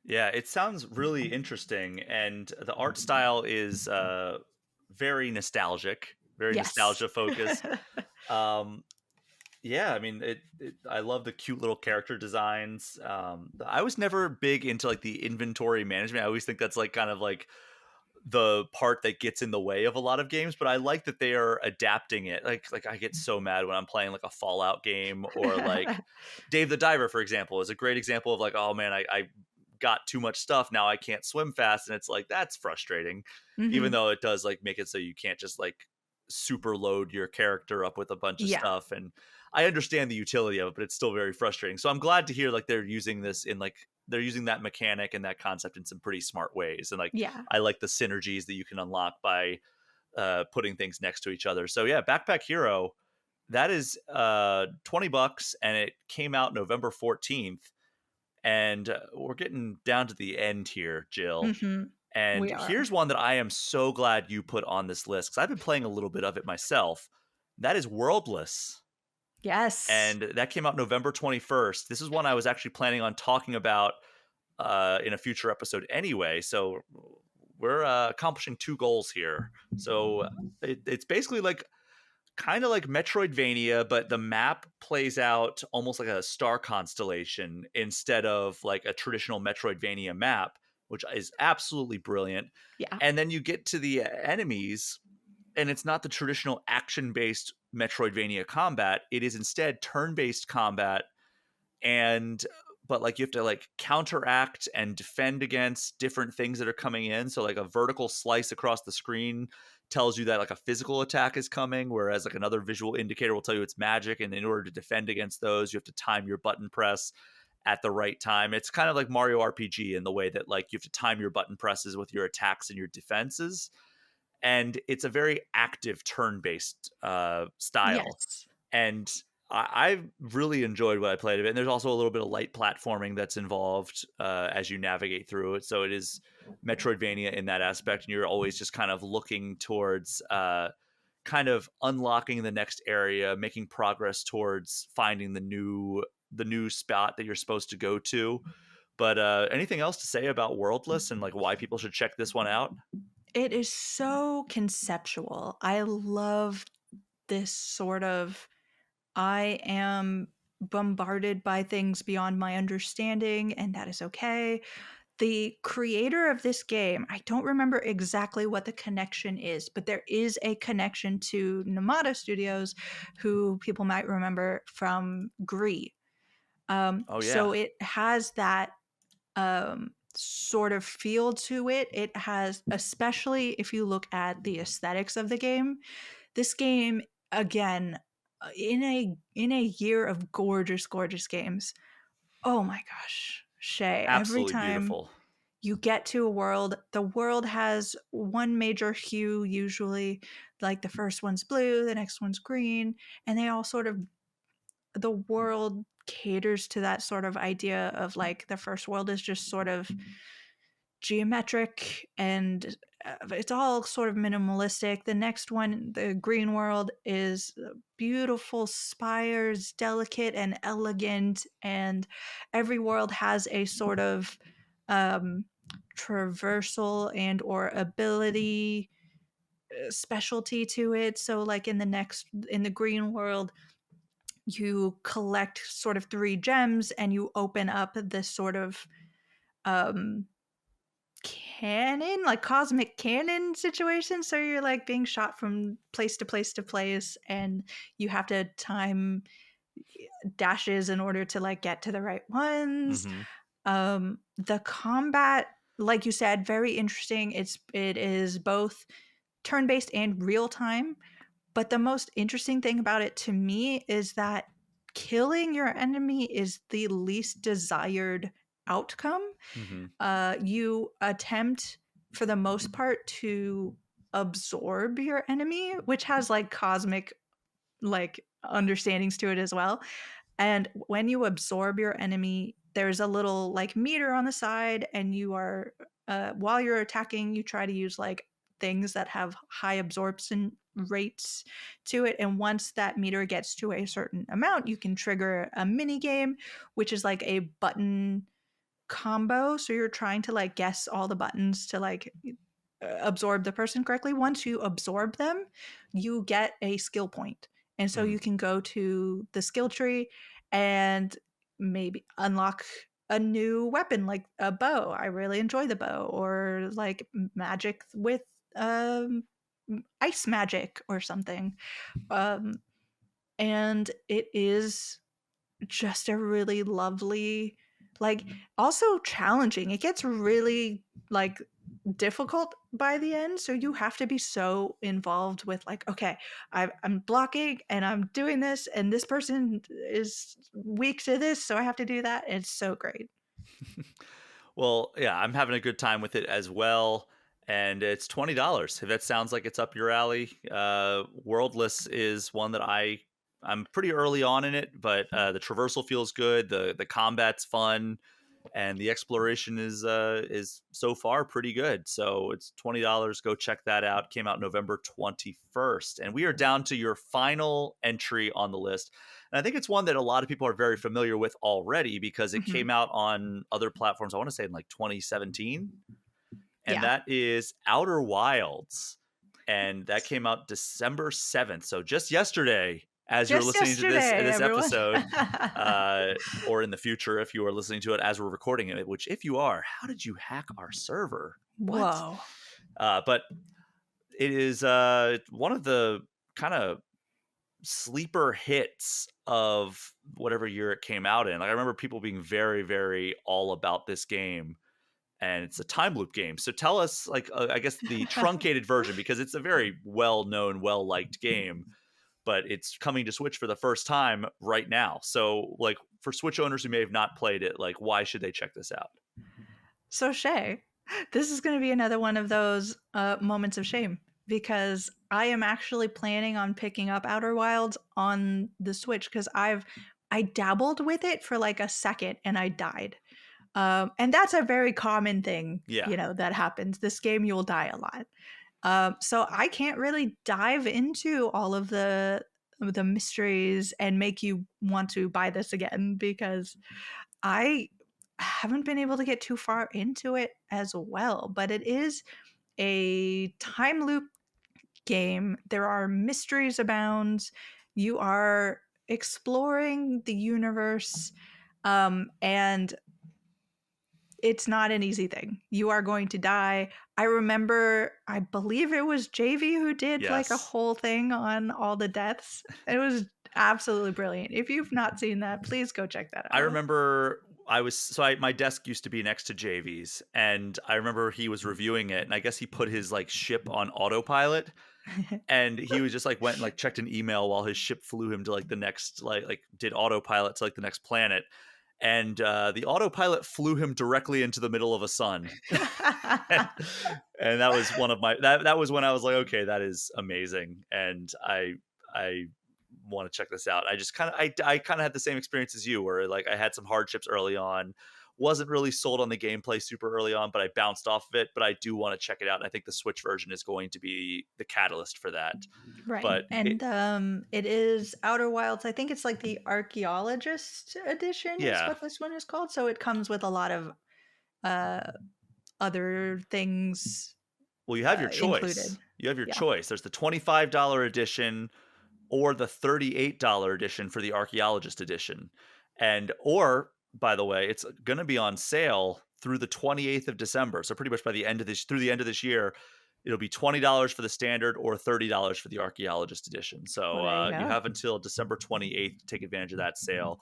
Yeah, it sounds really interesting, and the art style is very nostalgic, very Yes. nostalgia focused. Um, yeah, I mean, I love the cute little character designs. I was never big into like the inventory management. I always think that's like kind of like the part that gets in the way of a lot of games, but I like that they are adapting it. Like I get so mad when I'm playing like a Fallout game or like Dave the Diver, for example, is a great example of like, oh man, I got too much stuff. Now I can't swim fast. And it's like, that's frustrating. Even Mhm. though it does like make it so you can't just like super load your character up with a bunch of Yeah. stuff. And I understand the utility of it, but it's still very frustrating. So I'm glad to hear like they're using this in like they're using that mechanic and that concept in some pretty smart ways. And like Yeah. I like the synergies that you can unlock by putting things next to each other. So yeah, Backpack Hero, that is $20 and it came out November 14th. And we're getting down to the end here, Jill. Mhm. And We are. here's one that I am so glad you put on this list because I've been playing a little bit of it myself. That is Worldless. Yes. And that came out November 21st. This is one I was actually planning on talking about in a future episode anyway. So we're accomplishing two goals here. So it's basically like kind of like Metroidvania, but the map plays out almost like a star constellation instead of like a traditional Metroidvania map, which is absolutely brilliant. Yeah. And then you get to the enemies, and it's not the traditional action based Metroidvania combat. It is instead turn based combat and but like you have to like counteract and defend against different things that are coming in. So like a vertical slice across the screen tells you that like a physical attack is coming, whereas like another visual indicator will tell you it's magic. And in order to defend against those, you have to time your button press at the right time. It's kind of like Mario RPG in the way that like you have to time your button presses with your attacks and your defenses. And it's a very active turn-based style. Yes. And I really enjoyed what I played of it. And there's also a little bit of light platforming that's involved as you navigate through it. So it is Metroidvania in that aspect, and you're always just kind of looking towards kind of unlocking the next area, making progress towards finding the new spot that you're supposed to go to. But anything else to say about Worldless and like why people should check this one out? It is so conceptual. I love this sort of I am bombarded by things beyond my understanding, and that is okay. The creator of this game, I don't remember exactly what the connection is, but there is a connection to Namada Studios, who people might remember from Gree. Oh So yeah, it has that sort of feel to it. It has, especially if you look at the aesthetics of the game, this game again in a year of gorgeous, gorgeous games. Oh my gosh, Shay! Every absolutely time beautiful. you get to a world, the world has one major hue usually. Like the first one's blue, the next one's green, and they all sort of the world caters to that sort of idea of like the first world is just sort of geometric and it's all sort of minimalistic. The next one, the green world, is beautiful spires, delicate and elegant, and every world has a sort of um, traversal and or ability specialty to it. So like in the green world, you collect sort of 3 gems and you open up this sort of um cannon, like cosmic cannon situation. So you're like being shot from place to place to place, and you have to time dashes in order to like get to the right ones. Hmm. The combat, like you said, very interesting. It is both turn-based and real time. But the most interesting thing about it to me is that killing your enemy is the least desired outcome. Hmm. You attempt, for the most part, to absorb your enemy, which has like cosmic like understandings to it as well. And when you absorb your enemy, there's a little like meter on the side, and you are while you're attacking, you try to use like things that have high absorption rates to it. And once that meter gets to a certain amount, you can trigger a mini game, which is like a button combo. So you're trying to like guess all the buttons to like absorb the person correctly. Once you absorb them, you get a skill point. And so you Hmm. can go to the skill tree and maybe unlock a new weapon like a bow. I really enjoy the bow, or like magic with um ice magic or something. Um and it is just a really lovely, like, also challenging. It gets really like difficult by the end, so you have to be so involved with like, okay, I'm blocking and I'm doing this, and this person is weak to this, so I have to do that. It's so great. Well, yeah, I'm having a good time with it as well. And it's $20. If that sounds like it's up your alley, Worldless is one that I'm pretty early on in it, but the traversal feels good. The combat's fun, and the exploration is so far pretty good. So it's $20. Go check that out. Came out November 21st, and we are down to your final entry on the list. And I think it's one that a lot of people are very familiar with already because it Mhm. came out on other platforms. I want to say in like 2017, and Yeah. that is Outer Wilds, and that came out December 7th. So just yesterday, as you're Just listening to this yesterday, this everyone. episode, or in the future if you are listening to it as we're recording it. Which, if you are, how did you hack our server? What? Whoa. But it is one of the kind of sleeper hits of whatever year it came out in. Like I remember people being very, very all about this game, and it's a time loop game. So tell us, like, I guess the truncated version, because it's a very well known, well liked game, but it's coming to Switch for the first time right now. So, like, for Switch owners who may have not played it, like, why should they check this out? So Shay, this is going to be another one of those moments of shame, because I am actually planning on picking up Outer Wilds on the Switch because I dabbled with it for like a second and I died. And that's a very common thing, Yeah. you know, that happens. This game, you'll die a lot. So I can't really dive into all of the mysteries and make you want to buy this again because I haven't been able to get too far into it as well. But it is a time loop game. There are mysteries abound. You are exploring the universe, and it's not an easy thing. You are going to die. I remember, I believe it was JV who did like a Yes. whole thing on all the deaths. It was absolutely brilliant. If you've not seen that, please go check that I out. remember my desk used to be next to JV's, and I remember he was reviewing it, and I guess he put his like ship on autopilot, and he was just like went and like checked an email while his ship flew him to like the next like did autopilot to like the next planet, and the autopilot flew him directly into the middle of a sun. And that was one of my that was when I was like, okay, that is amazing. And I want to check this out. I just kind of I kind of had the same experience as you, where like I had some hardships early on, wasn't really sold on the gameplay super early on, but I bounced off of it. But I do want to check it out, and I think the Switch version is going to be the catalyst for that. Right, But and, it is Outer Wilds. I think it's like the Archaeologist edition is yeah, what this one is called, so it comes with a lot of, uh, other things, well, you have your included. choice. You have your Yeah, choice. There's the $25 edition or the $38 edition for the archaeologist edition. And or by the way, it's going to be on sale through the 28th of December. So pretty much by the end of this through the end of this year, it'll be $20 for the standard or $30 for the archaeologist edition. well, So there you you go. have until December 28th to take advantage of that sale.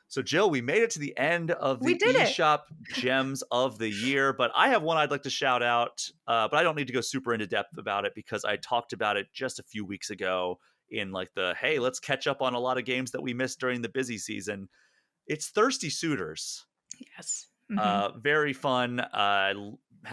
So Jill, we made it to the end of We the did it! eShop gems of the year, but I have one I'd like to shout out, but I don't need to go super into depth about it because I talked about it just a few weeks ago in like the hey, let's catch up on a lot of games that we missed during the busy season. It's Thirsty Suitors. Yes. Mhm. Very fun.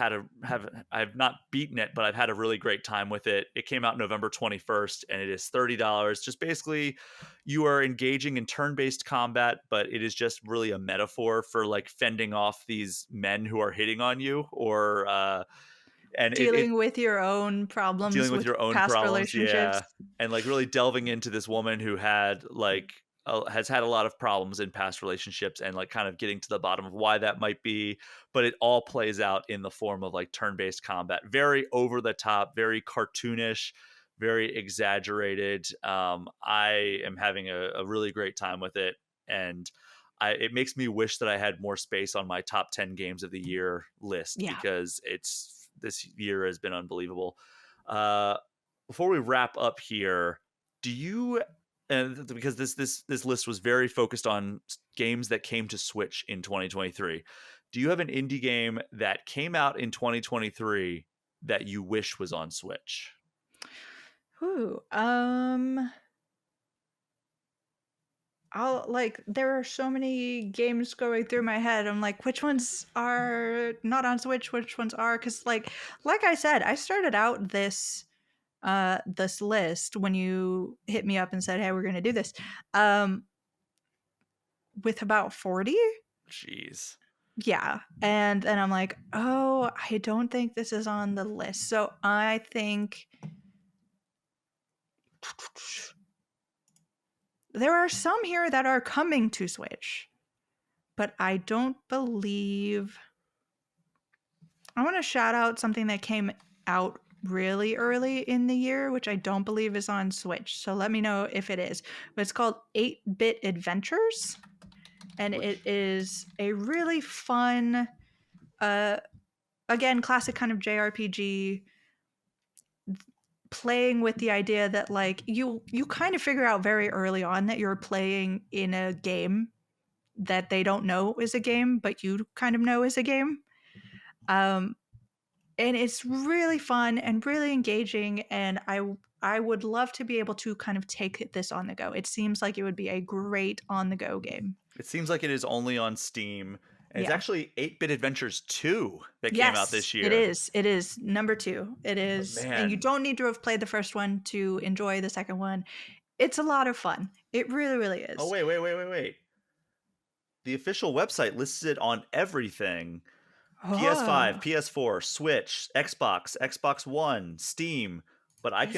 I've not beaten it, but I've had a really great time with it. It came out November 21st, and it is $30. Just basically, you are engaging in turn-based combat, but it is just really a metaphor for like fending off these men who are hitting on you, or and it Dealing with your own problems dealing with with your own past problems, relationships. yeah, and, like, really delving into this woman who had, like, has had a lot of problems in past relationships and, like, kind of getting to the bottom of why that might be, but it all plays out in the form of, like, turn-based combat. Very over the top, very cartoonish, very exaggerated. I am having a really great time with it, and it makes me wish that I had more space on my top 10 games of the year list Yeah. because this year has been unbelievable. Uh, Before we wrap up here, do you and because this list was very focused on games that came to Switch in 2023. Do you have an indie game that came out in 2023 that you wish was on Switch? Ooh, I'll like there are so many games going through my head. I'm like, which ones are not on Switch, which ones are? Because like I said, I started out this list when you hit me up and said, "Hey, we're gonna do this," um, with about 40. Jeez. Yeah, and then I'm like, "Oh, I don't think this is on the list." So I think there are some here that are coming to Switch, but I don't believe I want to shout out something that came out really early in the year, which I don't believe is on Switch. So let me know if it is. But it's called 8-Bit Adventures, and it Which is a really fun, uh, again, classic kind of JRPG, playing with the idea that like you kind of figure out very early on that you're playing in a game that they don't know is a game, but you kind of know is a game. Um, and it's really fun and really engaging, and I would love to be able to kind of take this on the go. It seems like it would be a great on the go game. it seems like it is only on Steam, and it's Yeah. actually 8-Bit Adventures 2 that came out Yes, this it year. is. It is number 2. It But is, and you man, don't need to have played the first one to enjoy the second one. It's a lot of fun. It really, really oh is. wait. The official website lists it on everything. PS5, Oh, PS4, Switch, Xbox, Xbox One, Steam, but is it? I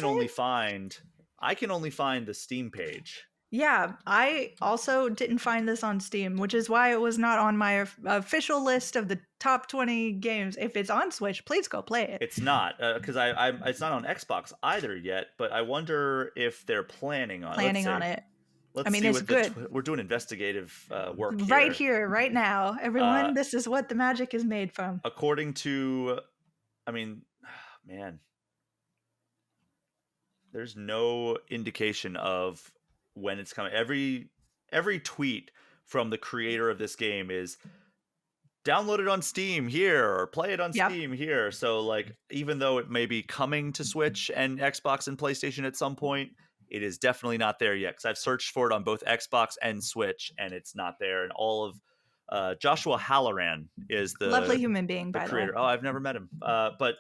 can only find the Steam page. Yeah, I also didn't find this on Steam, which is why it was not on my official list of the top 20 games. If it's on Switch, please go play it. It's not because it's not on Xbox either yet. But I wonder if they're planning on. Let's Planning on see. it. I Let's mean, see it's what good. we're doing investigative work Right here. here, right now. Uh, Everyone, this is what the magic is made from. According to, I mean, man, there's no indication of when it's coming. Every tweet from the creator of this game is download it on Steam here or play it on Yep. Steam here. So like even though it may be coming to Switch and Xbox and PlayStation at some point, it is definitely not there yet cuz I've searched for it on both Xbox and Switch and it's not there and all of Joshua Halloran is Lovely human being, the by the way. creator. Oh, I've never met him. But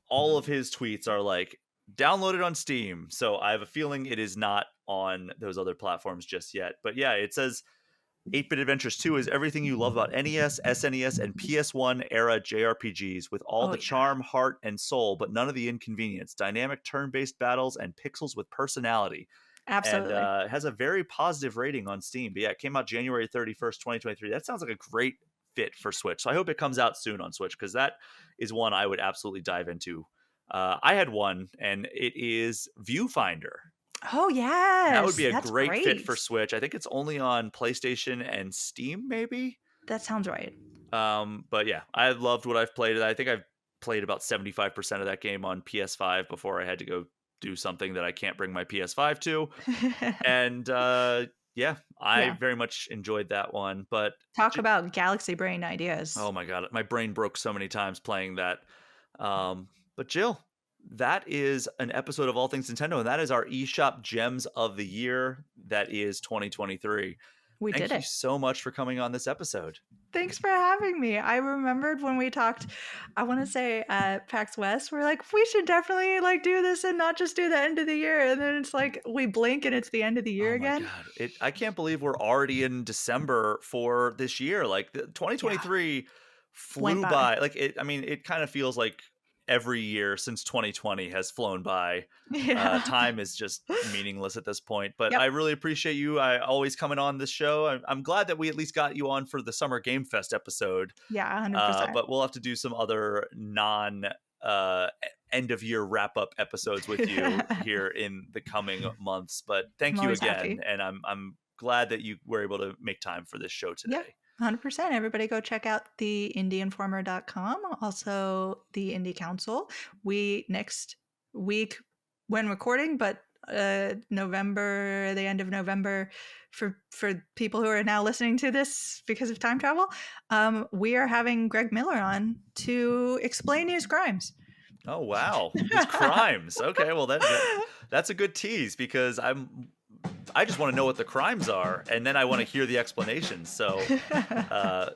all of his tweets are like download it on Steam. So I have a feeling it is not on those other platforms just yet. But yeah, it says 8-Bit Adventures 2 is everything you love about NES, SNES, and PS1 era JRPGs with all Oh, the yeah. charm, heart, and soul, but none of the inconvenience. Dynamic turn-based battles and pixels with personality. And Absolutely. it has a very positive rating on Steam. But yeah, it came out January 31st, 2023. That sounds like a great fit for Switch. So I hope it comes out soon on Switch because that is one I would absolutely dive into. I had one, and it is Viewfinder. Oh, That would yes. be a That's great fit for great. Switch. I think it's only on PlayStation and Steam, maybe. That sounds right. But yeah, I loved what I've played. I think I've played about 75% of that game on PS5 before I had to go do something that I can't bring my PS5 to. And yeah, I Yeah. very much enjoyed that one. But Talk about galaxy brain ideas. oh my god, my brain broke so many times playing that. But Jill, that is an episode of All Things Nintendo, and that is our eShop Gems of the Year. That is 2023. We did Thank you it. so much for coming on this episode. Thanks for having me. I remembered when we talked, I want to say at PAX West, we're like, we should definitely like do this and not just do the end of the year. And then it's like we blink and it's the end of the year Oh my again. god. I can't believe we're already in December for this year. Like Yeah. 2023 Went flew by. by. Like it kind of feels like every year since 2020 has flown by. Yeah. Time is just meaningless at this point, but I Yep. really appreciate you always coming on this show. I'm glad that we at least got you on for the Summer Game Fest episode. Yeah, 100%. But we'll have to do some other non end of year wrap up episodes with you here in the coming months. But I'm thank you always again, happy. and I'm glad that you were able to make time for this show Yep. today. 100%. Everybody go check out the indieinformer.com, also the Indie Council. We next week when recording, but November, the end of November for people who are now listening to this because of time travel, we are having Greg Miller on to explain his crimes. Oh wow, his crimes. Okay, well that's a good tease because I just want to know what the crimes are, and then I want to hear the explanations. So uh,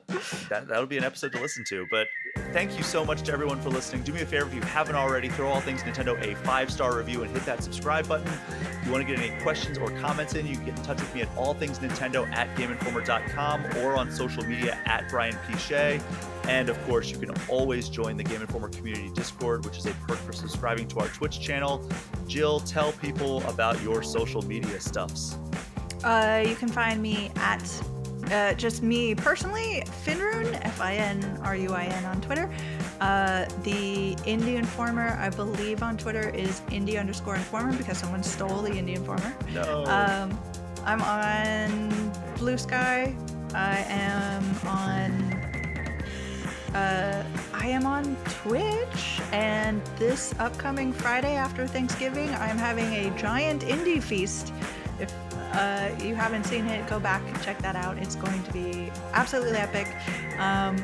that'll be an episode to listen to. But thank you so much to everyone for listening. Do me a favor if you haven't already, throw All Things Nintendo a 5-star review and hit that subscribe button. If you want to get any questions or comments in, you can get in touch with me at allthingsnintendo@gameinformer.com or on social media at Brian P. Shea. And of course, you can always join the Game Informer community Discord, which is a perk for subscribing to our Twitch channel. Jill, tell people about your social media stuffs. You can find me at just me personally, Finruin, Finruin on Twitter. The Indie Informer, I believe on Twitter is Indie_Informer because someone stole the Indie Informer. No. I'm on Blue Sky. I am on Twitch, and this upcoming Friday after Thanksgiving, I'm having a giant indie feast. If you haven't seen it, go back and check that out. It's going to be absolutely epic. And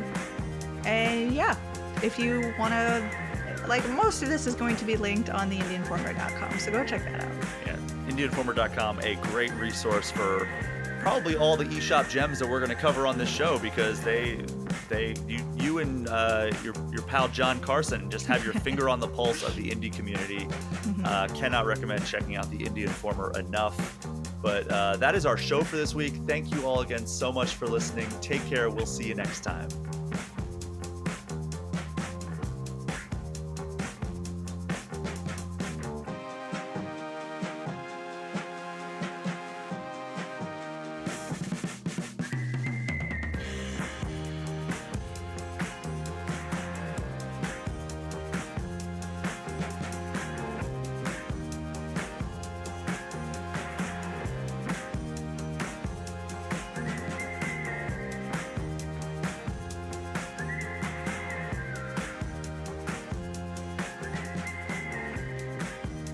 yeah, if you want to, like, most of this is going to be linked on the indieinformer.com, so go check that out. Yeah, indieinformer.com, a great resource for probably all the eShop gems that we're going to cover on this show because you and your pal John Carson just have your finger on the pulse of the indie community. Cannot recommend checking out the Indie Informer enough. But that is our show for this week. Thank you all again so much for listening. Take care. We'll see you next time.